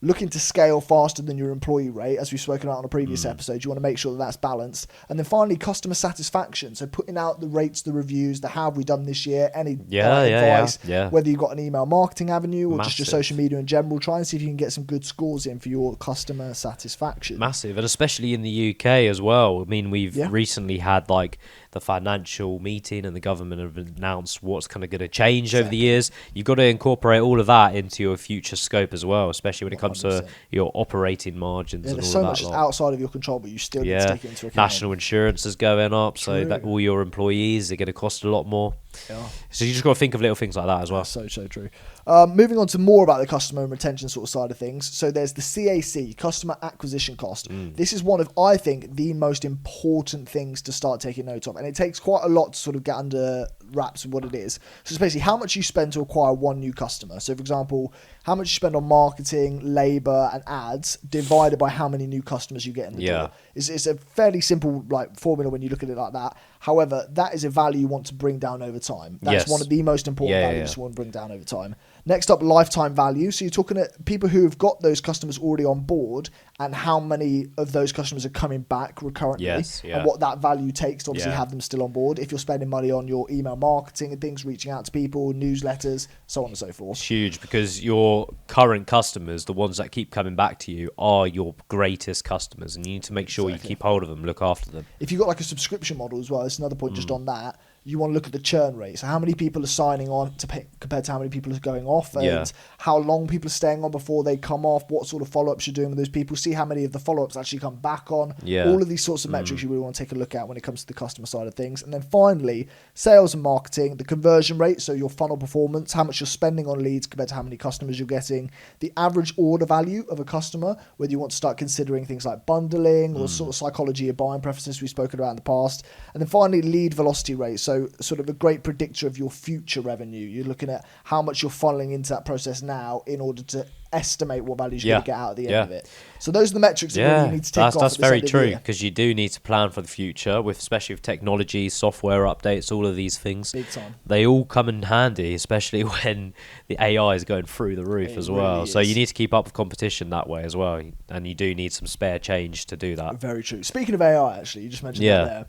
looking to scale faster than your employee rate, as we've spoken about on a previous episode, you want to make sure that that's balanced. And then finally, customer satisfaction. So putting out the rates, the reviews, the how have we done this year, any advice, whether you've got an email marketing avenue or just your social media in general, try and see if you can get some good scores in for your customer satisfaction. Massive, and especially in the UK as well. I mean, we've recently had like the financial meeting and the government have announced what's kind of going to change over the years. You've got to incorporate all of that into your future scope as well, especially when it comes to your operating margins and all there's of that. There's so much outside of your control, but you still need to take it into account. National insurance is going up, so that all your employees are going to cost a lot more. Yeah. So you just got to think of little things like that as well. So true. Moving on to more about the customer and retention sort of side of things. So there's the CAC, customer acquisition cost. This is one of, I think, the most important things to start taking note of. And it takes quite a lot to sort of get under wraps with what it is. So it's basically how much you spend to acquire one new customer. So for example, how much you spend on marketing, labor and ads divided by how many new customers you get in the door. It's a fairly simple like formula when you look at it like that. However, that is a value you want to bring down over time. That's one of the most important values you want to bring down over time. Next up, lifetime value. So you're talking at people who have got those customers already on board and how many of those customers are coming back recurrently and what that value takes to obviously have them still on board. If you're spending money on your email marketing and things, reaching out to people, newsletters, so on and so forth. It's huge because your current customers, the ones that keep coming back to you, are your greatest customers and you need to make sure you keep hold of them, look after them. If you've got like a subscription model as well, that's another point just on that. You want to look at the churn rate. So how many people are signing on to pay, compared to how many people are going off and how long people are staying on before they come off, what sort of follow-ups you're doing with those people, see how many of the follow-ups actually come back on. All of these sorts of metrics you really want to take a look at when it comes to the customer side of things. And then finally, sales and marketing, the conversion rate, so your funnel performance, how much you're spending on leads compared to how many customers you're getting, the average order value of a customer, whether you want to start considering things like bundling or sort of psychology of buying preferences we've spoken about in the past. And then finally, lead velocity rate. So sort of a great predictor of your future revenue. You're looking at how much you're funneling into that process now in order to estimate what values you're going to get out at the end of it. So those are the metrics that really you need to take off. That's very true because you do need to plan for the future, with especially with technology, software updates, all of these things. Big time. They all come in handy, especially when the AI is going through the roof as well. Really so you need to keep up with competition that way as well, and you do need some spare change to do that. Very true. Speaking of AI, actually, you just mentioned that there.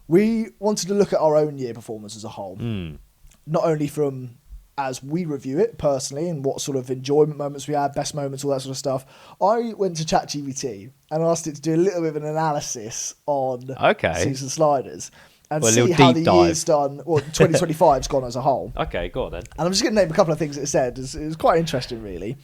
We wanted to look at our own year performance as a whole, not only from as we review it personally and what sort of enjoyment moments we had, best moments, all that sort of stuff. I went to ChatGPT and asked it to do a little bit of an analysis on Season Sliders. and Well, a see little how deep the dive. year's done, or 2025's gone as a whole. Okay, go on then. And I'm just going to name a couple of things it said. It was quite interesting, really.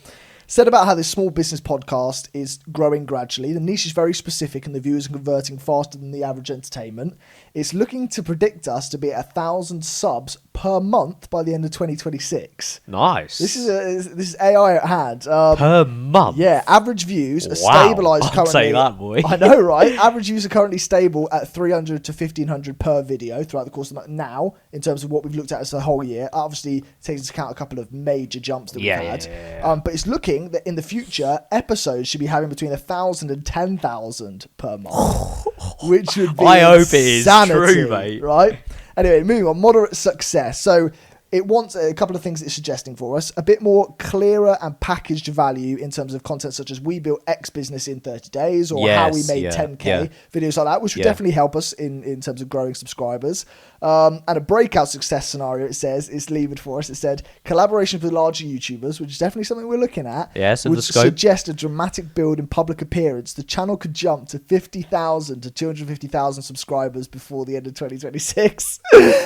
Said about how this small business podcast is growing gradually. The niche is very specific and the viewers are converting faster than the average entertainment. It's looking to predict us to be at 1,000 subs per month by the end of 2026. Nice. This is AI at hand. Per month? Yeah, average views are Wow. stabilised I'd currently. say that, boy. I know, right? Average views are currently stable at 300 to 1,500 per video throughout the course of the now, in terms of what we've looked at as the whole year. Obviously, takes into account a couple of major jumps that we've had. Yeah. But it's looking that in the future, episodes should be having between 1,000 and 10,000 per month, which would be I hope it is insanity, true, mate. Right? Anyway, moving on. Moderate success. So it wants a couple of things it's suggesting for us. A bit more clearer and packaged value in terms of content such as we built X business in 30 days or how we made 10K, videos like that, which would definitely help us in terms of growing subscribers. And a breakout success scenario, it says, it's levered for us. It said collaboration with larger YouTubers, which is definitely something we're looking at. Yes, in would the scope. suggest a dramatic build in public appearance. The channel could jump to 50,000 to 250,000 subscribers before the end of 2026.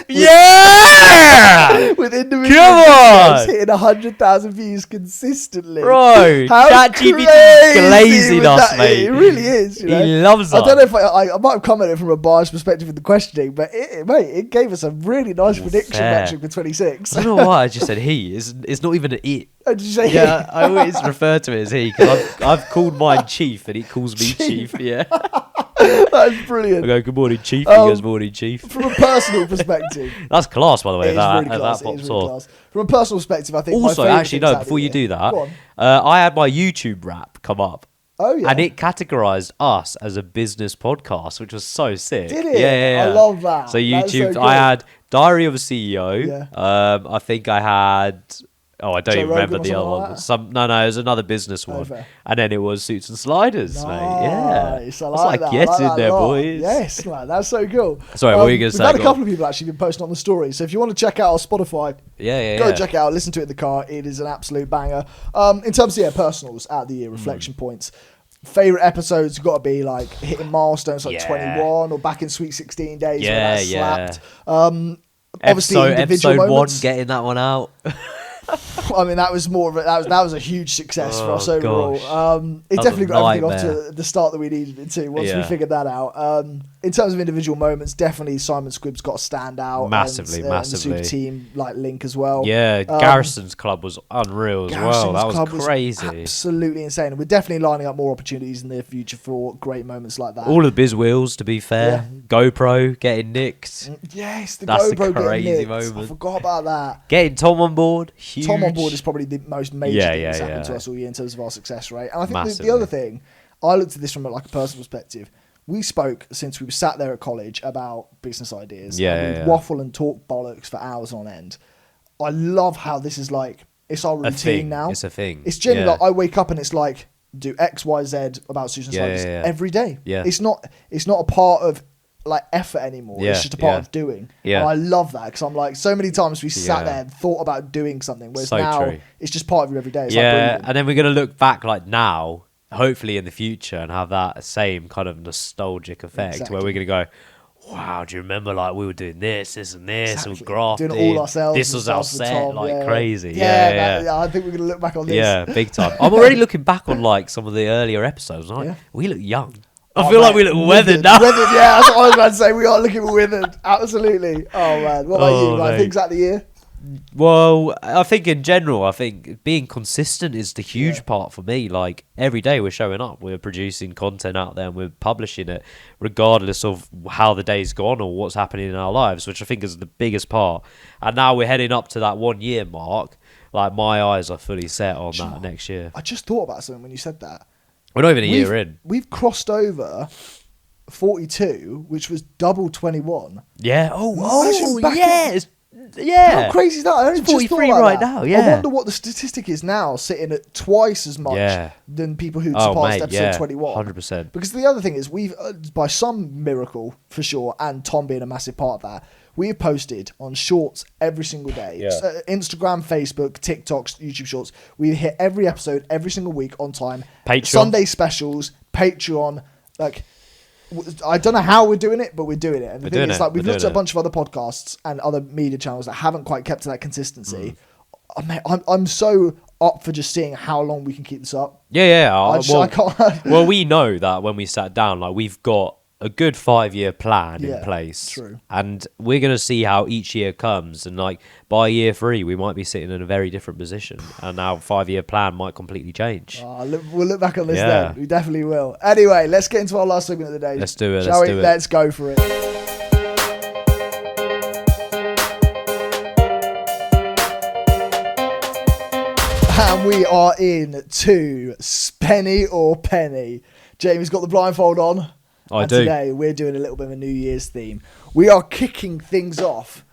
Yeah! With individual Come on! videos hitting 100,000 views consistently. Bro, How ChatGPT crazy glazing would us, that- mate. It really is. You know? He loves I us. don't know if I might have commented from a biased perspective with the questioning, but it gave us a really nice prediction fair. metric for 26. I don't know why I just said he. It's not even an it. Did you say Yeah, I always refer to it as he because I've called mine Chief and he calls me Chief. Yeah. That's brilliant. I go, good morning, Chief. He goes, morning, Chief. From a personal perspective, That's class, by the way. it is That, really that class. It pops is really off. class. From a personal perspective, I think my Also, favourite actually, things out no, of before the you do year- that, Go on. I had my YouTube rap come up. Oh, yeah. And it categorized us as a business podcast, which was so sick. Did it? Yeah. I love that. So That's YouTube, so I good. had Diary of a CEO. Yeah. I think I had. Oh, I don't Joe even remember Rogan or the other something like one. that? No, it was another business one. fair. And then it was Suits and Sliders, mate. Yeah. Nice, I was like that. get I like in that there, a lot. boys. Yes, man, that's so cool. Sorry, what were you going to say? We've had a Go on. couple of people actually been posting on the story, so if you want to check out our Spotify, Yeah. go check it out. Listen to it in the car. It is an absolute banger. In terms of personals out of the year, reflection points. Favorite episodes got to be like hitting milestones like Yeah. 21 or back in Sweet 16 days when Yeah, that yeah. slapped. Obviously, individual episode one, moments. getting that one out. I mean, that was more of that was a huge success for us Oh, overall. gosh. It That was definitely a got everything off nightmare. to the start that we needed it to once we Yeah. figured that out. In terms of individual moments, definitely Simon Squibb's got to stand out. Massively, and, The massively. super team like link as well. Yeah, Garrison's Club was unreal as well. Garrison's That Club was crazy. absolutely insane. And we're definitely lining up more opportunities in the future for great moments like that. All of the biz wheels, to be fair. GoPro getting nicked. Yes, the That's the GoPro getting crazy nicked. I moment. forgot about that. Getting Tom on board. Huge. Tom on board is probably the most major Yeah, thing that's yeah, happened to yeah. us all year in terms of our success rate. And I think the Massively. other thing, I looked at this from like a personal perspective. We spoke since we were sat there at college about business ideas. Yeah, and we'd yeah. waffle and talk bollocks for hours on end. I love how this is like, it's our a routine thing. now. It's a thing. It's genuinely Yeah. like I wake up and it's like, do X, Y, Z about Susan Yeah, Sliders yeah, yeah. every day. Yeah. It's not a part of like effort anymore. Yeah, It's just a part yeah. of doing. Yeah. And I love that because I'm like, so many times we sat Yeah. there and thought about doing something, whereas So now true. it's just part of your everyday. It's like Yeah, breathing. and then we're going to look back like now, hopefully in the future, and have that same kind of nostalgic effect Exactly. where we're going to go, wow, do you remember like we were doing this and this, Exactly. and grafting. Doing it all ourselves. This was and our stuff with set, Tom, like yeah. crazy. Yeah, I think we're gonna look back on this. Yeah, big time. I'm already looking back on like some of the earlier episodes. I'm like, Yeah. we look young. I Oh, feel like mate, we look weathered now. Weathered, yeah, that's what I was about to say. We are looking withered. Absolutely. Oh man, what about Oh, you, man? mate. Things out the year? Well, I think in general, I think being consistent is the huge Yeah. part for me. Like every day we're showing up, we're producing content out there and we're publishing it regardless of how the day's gone or what's happening in our lives, which I think is the biggest part. And now we're heading up to that 1 year mark. Like my eyes are fully set on that next year. I just thought about something when you said that. We're not even a year in. We've crossed over 42, which was double 21. Yeah. Imagine back in- yes. Yeah. How crazy is that? I only just 43 thought about right that. now, yeah. I wonder what the statistic is now, sitting at twice as much Yeah. than people who Oh, surpassed mate, episode yeah, 21. 100%. Because the other thing is, we've, by some miracle for sure, and Tom being a massive part of that, we've posted on shorts every single day. Yeah. So, Instagram, Facebook, TikToks, YouTube shorts. We hit every episode every single week on time. Patreon. Sunday specials, Patreon, like I don't know how we're doing it, but we're doing it. And the thing is, like, we've looked at a it. bunch of other podcasts and other media channels that haven't quite kept to that consistency. I'm so up for just seeing how long we can keep this up. Yeah. I can't. Well, we know that when we sat down, like, we've got a good 5-year plan in place. True. And we're going to see how each year comes. And, like, by year 3, we might be sitting in a very different position. And our 5-year plan might completely change. We'll look back on this then. We definitely will. Anyway, let's get into our last segment of the day. Let's do it. Shall we? Let's go for it. And we are in to Spenny or Penny. Jamie's got the blindfold on. I do. Today we're doing a little bit of a New Year's theme. We are kicking things off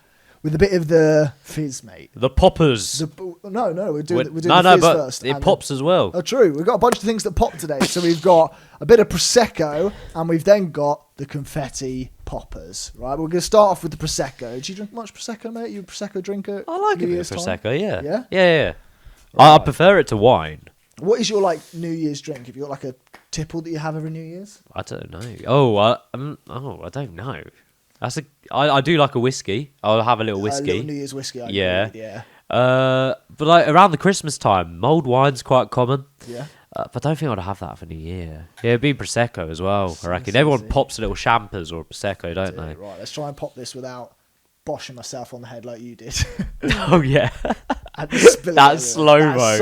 with a bit of the fizz, mate. The poppers. No, we're doing the fizz but first. it pops as well. Oh, true. We've got a bunch of things that pop today. So we've got a bit of Prosecco and we've then got the confetti poppers. Right, we're going to start off with the Prosecco. Do you drink much Prosecco, mate? You a Prosecco drinker? I like a bit of Prosecco, yeah. Yeah? Yeah. I prefer it to wine. What is your, like, New Year's drink? Have you got, like, a tipple that you have every New Year's? I don't know. I don't know. I do like a whiskey. I'll have a little whiskey. A little New Year's whiskey. Yeah. But like around the Christmas time, mulled wine's quite common. Yeah. But I don't think I'd have that for New Year. Yeah, it'd be Prosecco as well, I reckon. Everyone pops a little champers or a Prosecco, don't they? Right, let's try and pop this without boshing myself on the head like you did. Oh, yeah. That's slow-mo.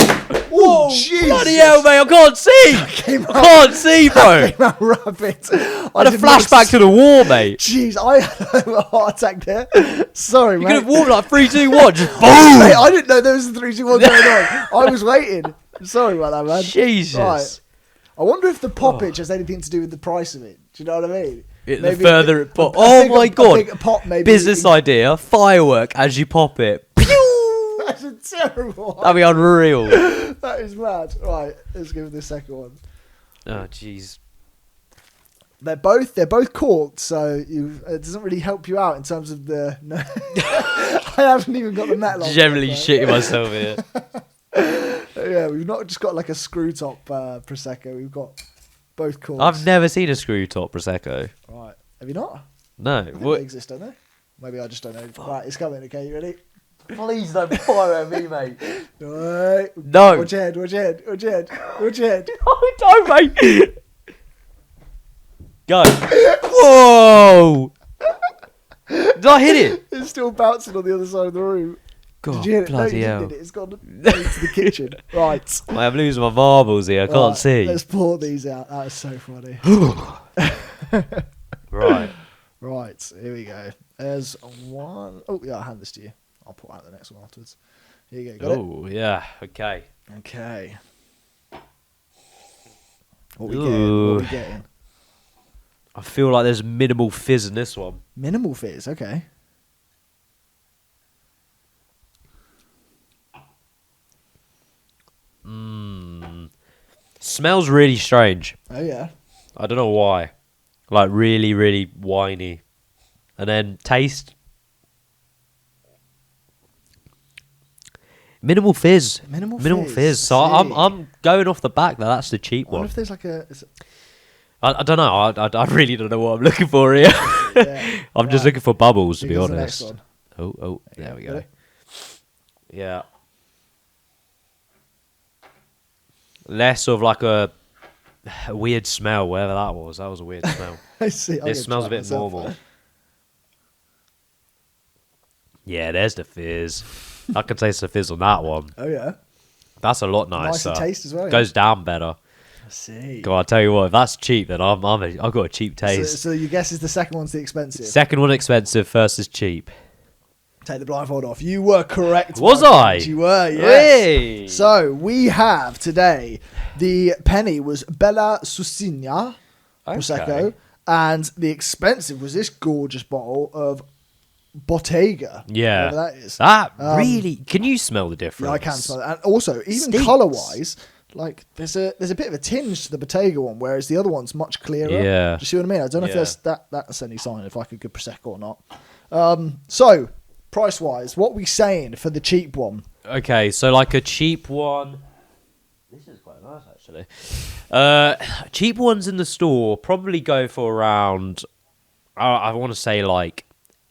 Whoa, Jesus. Bloody hell, mate, I can't see. I can't see, bro. Came out rapid. I had a flashback to the war, mate. Jeez, I had a heart attack there. Sorry, mate. You could have walked like 3, 2, 1, just boom. Mate, I didn't know there was a 3, 2, 1 going on. I was waiting. Sorry about that, man. Jesus. Right. I wonder if the poppage has anything to do with the price of it. Do you know what I mean? The further it pops. Oh my god. Pop, maybe. Business idea. Firework as you pop it. That's a terrible one. That'd be unreal. That is mad. Right, let's give it the second one. Oh, jeez. They're both corked, so it doesn't really help you out in terms of the... No. I haven't even got the metal on. Generally shitting myself here. Yeah, we've not just got like a screw top Prosecco. We've got both corks. I've never seen a screw top Prosecco. Right. Have you not? No. They exist, don't they? Maybe I just don't know. Right, it's coming. Okay, you ready? Please don't fire at me, mate. Right. No. Watch your head. No, don't, mate. Go. Whoa. Did I hit it? It's still bouncing on the other side of the room. God, did you hit it? bloody no, you hell. didn't hit it. It's gone into the kitchen. Right. I'm losing my marbles here. I can't see. Let's pour these out. That is so funny. Right. Right. Here we go. There's one. Oh, yeah, I'll hand this to you. I'll pour out the next one afterwards. Here you go. Got Oh, yeah. Okay. it? Okay. What we getting? I feel like there's minimal fizz in this one. Minimal fizz. Okay. Smells really strange. Oh, yeah. I don't know why. Like really, really winey. And then taste. Minimal fizz. Minimal fizz. fizz. So I'm going off the back that that's the cheap I wonder one. if there's like a... I don't know. I really don't know what I'm looking for here. Yeah. I'm just looking for bubbles, to be Here's the honest. next one. Oh, there we go. Ready? Yeah. Less of like a weird smell, whatever that was. That was a weird smell. I see. This smells a bit normal. Yeah, there's the fizz. I can taste the fizz on that one. Oh, yeah. That's a lot nicer. Nicer taste as well. Yeah. Goes down better. I see. God, I tell you what, if that's cheap, then I've got a cheap taste. So your guess is the second one's the expensive? Second one expensive, first is cheap. Take the blindfold off. You were correct. Was my I? friend. You were, yes. Hey. So we have today, the penny was Bella Sussigna Prosecco, and the expensive was this gorgeous bottle of Bottega. Yeah. Whatever that is. That really, can you smell the difference? Yeah, I can smell it. And also, even Stinks. colour-wise, like there's a bit of a tinge to the Bottega one, whereas the other one's much clearer. Yeah. Do you see what I mean? I don't know if that's any sign if like a good Prosecco or not. So, price-wise, what are we saying for the cheap one? Okay, so like a cheap one. This is quite quite nice actually. Cheap ones in the store probably go for around. I want to say like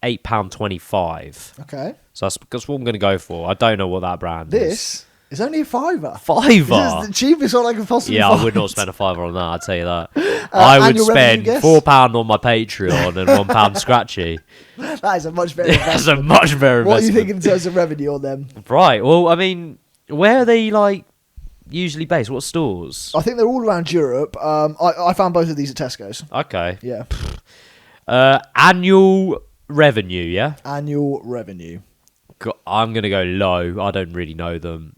£8.25. Okay. So that's what I'm going to go for. I don't know what that brand is. This is only a £5. £5. This is the cheapest one I could possibly Yeah, find. I would not spend a £5 on that. I'd tell you that. I would annual revenue spend guess? £4 on my Patreon and £1 scratchy. That is a much better investment. That's a much better What are you investment. thinking in terms of revenue on them? Right. Well, I mean, where are they like usually based? What stores? I think they're all around Europe. I found both of these at Tesco's. Okay. Yeah. Annual revenue, yeah? Annual revenue. I'm going to go low. I don't really know them.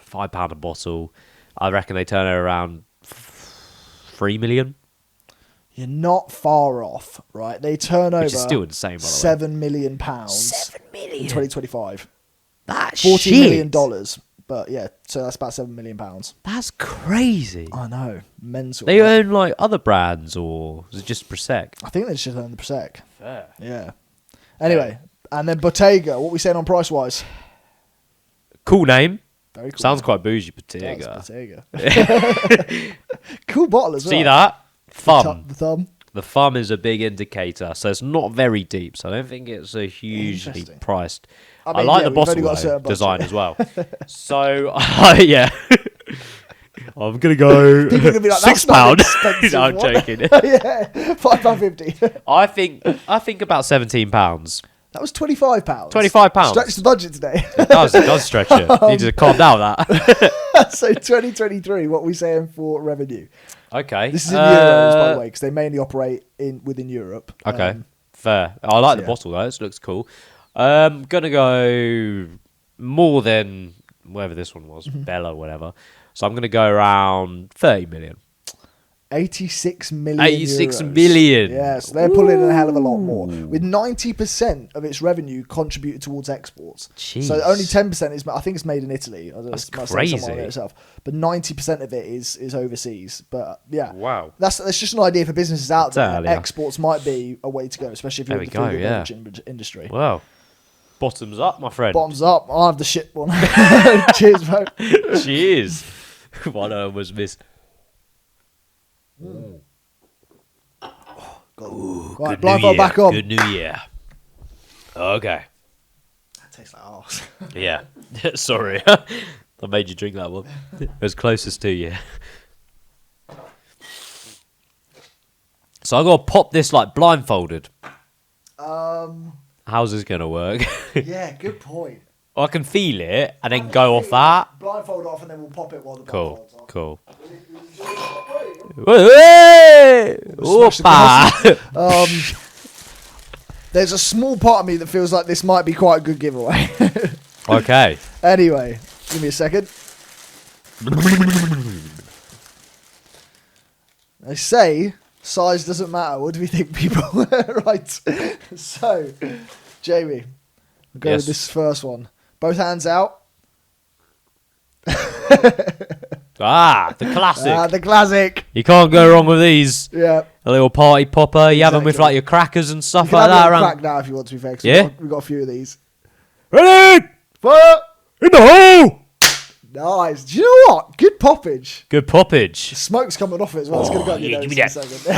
£5 a bottle. I reckon they turn it around 3 million. You're not far off, right? They turn over Which is still insane, by the way. £7 million £7 million? in 2025. That's $40 million dollars. But yeah, so that's about £7 million. That's crazy. I know. Mental. They right? own like other brands, or is it just Prosec? I think they just own the Prosec. Fair. Yeah. Anyway, and then Bottega. What we saying on price wise? Cool name. Very cool. Sounds quite bougie, Does, Bottega. Bottega. Cool bottle as well. See that? Thumb. The thumb. The thumb is a big indicator, so it's not very deep. So I don't think it's a hugely Interesting. priced. I I mean, like yeah, the we've only bottle got a though, certain budget. design as well. So yeah, I'm gonna go People are gonna be like, "That's not £6. expensive, No, I'm what?" joking. Yeah, £5.50. I think about £17. That was £25. £25. Stretch the budget today. It does stretch it. Need to calm down that. So 2023, what are we saying for revenue? Okay. This is in euros, by the way, because they mainly operate within Europe. Okay. Fair. I like the yeah. bottle though. It looks cool. Gonna go more than whatever this one was, Bella, or whatever. So I'm gonna go around 30 million. 86 million. 86 euros. million. Yes, they're pulling in a hell of a lot more. With 90% of its revenue contributed towards exports. Jeez. So only 10% is, I think it's made in Italy. I don't know, That's it might say crazy. somewhere there itself. But 90% of it is overseas. But yeah, Wow. that's just an idea for businesses out there. Exactly. Exports might be a way to go, especially if you're in the food and beverage industry. Wow. Bottoms up, my friend. Bottoms up. I have the shit one. Cheers, mate. Cheers. One was missed. Right, blindfold back on. Good New Year. Okay. That tastes like arse. Yeah. Sorry. I made you drink that one. It was closest to you. So I gotta pop this like blindfolded. How's this gonna work? Yeah, good point. I can feel it and then go off that. Blindfold off and then we'll pop it while the blindfold's on. Cool. Hey! Smash the Opa! There's a small part of me that feels like this might be quite a good giveaway. Okay. Anyway, give me a second. They say size doesn't matter. What do we think, people? Right. So, Jamie, we'll go with this first one. Both hands out. The classic. The classic. You can't go wrong with these. Yeah. A little party popper. You have them with Exactly. like your crackers and stuff You can like have that a little around. crack now if you want to be fair. 'Cause Yeah? we've got a few of these. Ready? Fire! In the hole! Nice. Do you know what? Good poppage. Good poppage. The smoke's coming off it as well. It's going to go in your yeah, nose give me in a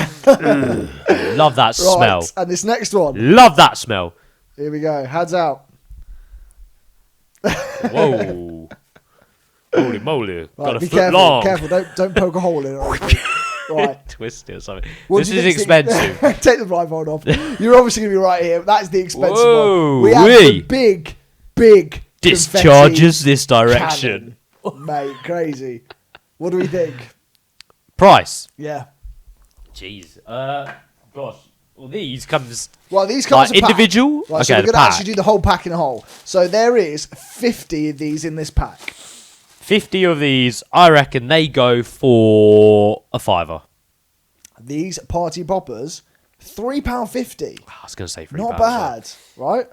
second. Love that smell. Right, and this next one. Love that smell. Here we go. Hands out. Whoa. Holy moly. Right, Got a be foot careful. long. Careful. Don't poke a hole in it. Or anything. Right. Twist it or something. What This do you is think- expensive. Take the blindfold off. You're obviously going to be right here. That is the expensive Whoa, one. We have wee. the big Discharges this direction. cannon. Mate, crazy. What do we think? Price. Yeah. Jeez. Gosh. Well, these comes Well, these come like as a pack. individual. Right, so Okay, we're the going to pack. actually do the whole pack in a whole. So there is 50 of these in this pack. 50 of these, I reckon they go for a £5. These party poppers, £3.50. I was going to say £3. Not bad, right?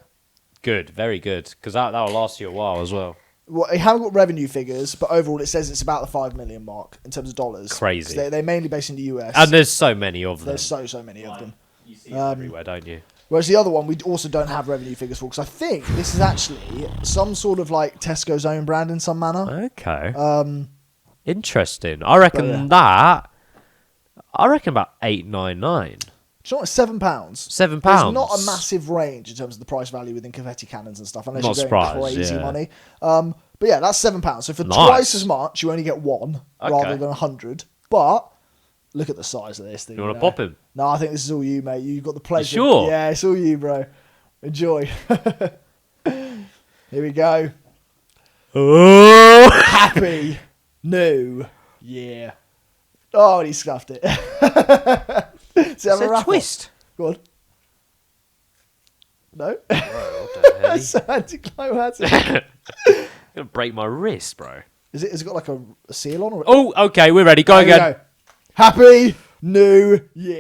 Good, very good. Because that'll last you a while as well. Well, I haven't got revenue figures, but overall it says it's about the 5 million mark in terms of dollars. Crazy. 'Cause they're mainly based in the US. And there's so many of them. There's so many of them. You see them everywhere, don't you? Whereas the other one, we also don't have revenue figures for, because I think this is actually some sort of like Tesco's own brand in some manner. Okay. Interesting. I reckon that. I reckon about $8.99. Do you know what? £7. £7. There's not a massive range in terms of the price value within confetti cannons and stuff, unless Not you're going surprised, crazy yeah. money. But yeah, that's £7. So for Nice. twice as much, you only get one rather Okay. than 100. But look at the size of this thing. You want to pop him? No, I think this is all you, mate. You've got the pleasure. sure? Yeah, it's all you, bro. Enjoy. Here we go. Oh! Happy New Year. Oh, and he scuffed it. It's a twist. Go on. No. Bro, what the hell? That's anticlimactic. Gonna break my wrist, bro. Has it got like a seal on? Or... Oh, okay, we're ready. Go There we again. go. Happy New Year.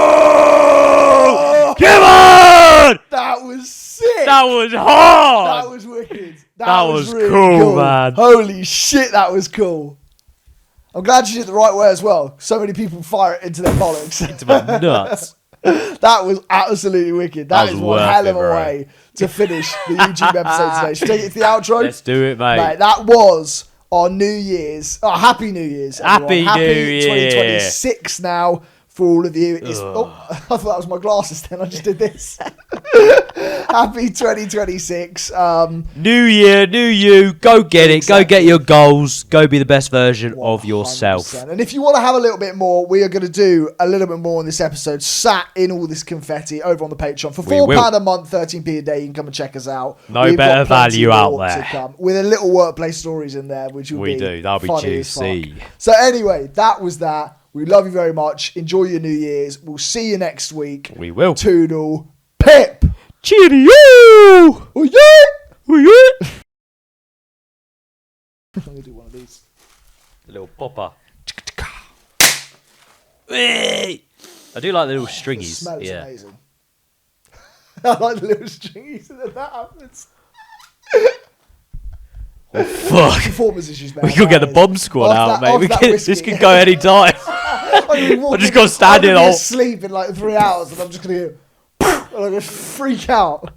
Oh! Come on! That was sick. That was hard. That was wicked. That was really cool, man. Holy shit, that was cool. I'm glad you did it the right way as well. So many people fire it into their bollocks. Into my nuts. That was absolutely wicked. That is one worth hell of it, a bro. way to finish the YouTube episode today. Should we take it to the outro? Let's do it, mate. Mate, that was our New Year's. Oh, Happy New Year's, everyone. Happy New Year. 2026 now for all of you. I thought that was my glasses then. I just did this. Happy 2026. New year, new you. Go get it. Exactly. Go get your goals. Go be the best version of yourself. 100%. And if you want to have a little bit more, we are going to do a little bit more in this episode, sat in all this confetti over on the Patreon. For £4 a month, 13p a day, you can come and check us out. No We've got better plenty value out more there. to come, with a little workplace stories in there, which will We be do. That'll be funny as juicy. fuck. So anyway, that was that. We love you very much. Enjoy your New Year's. We'll see you next week. We will. Toodle pip. Cheerio! Oh yeah! Oh yeah! I'm going to do one of these. A little popper. Hey! I do like the little The stringies. smell is Yeah. amazing. I like the little stringies and then that happens. Oh, fuck. Performance issues, man. We could get the bomb squad out, mate. This whiskey. could go any time. I just got to stand in I'll all. be asleep in like 3 hours and I'm just going to go, and I'm going to freak out.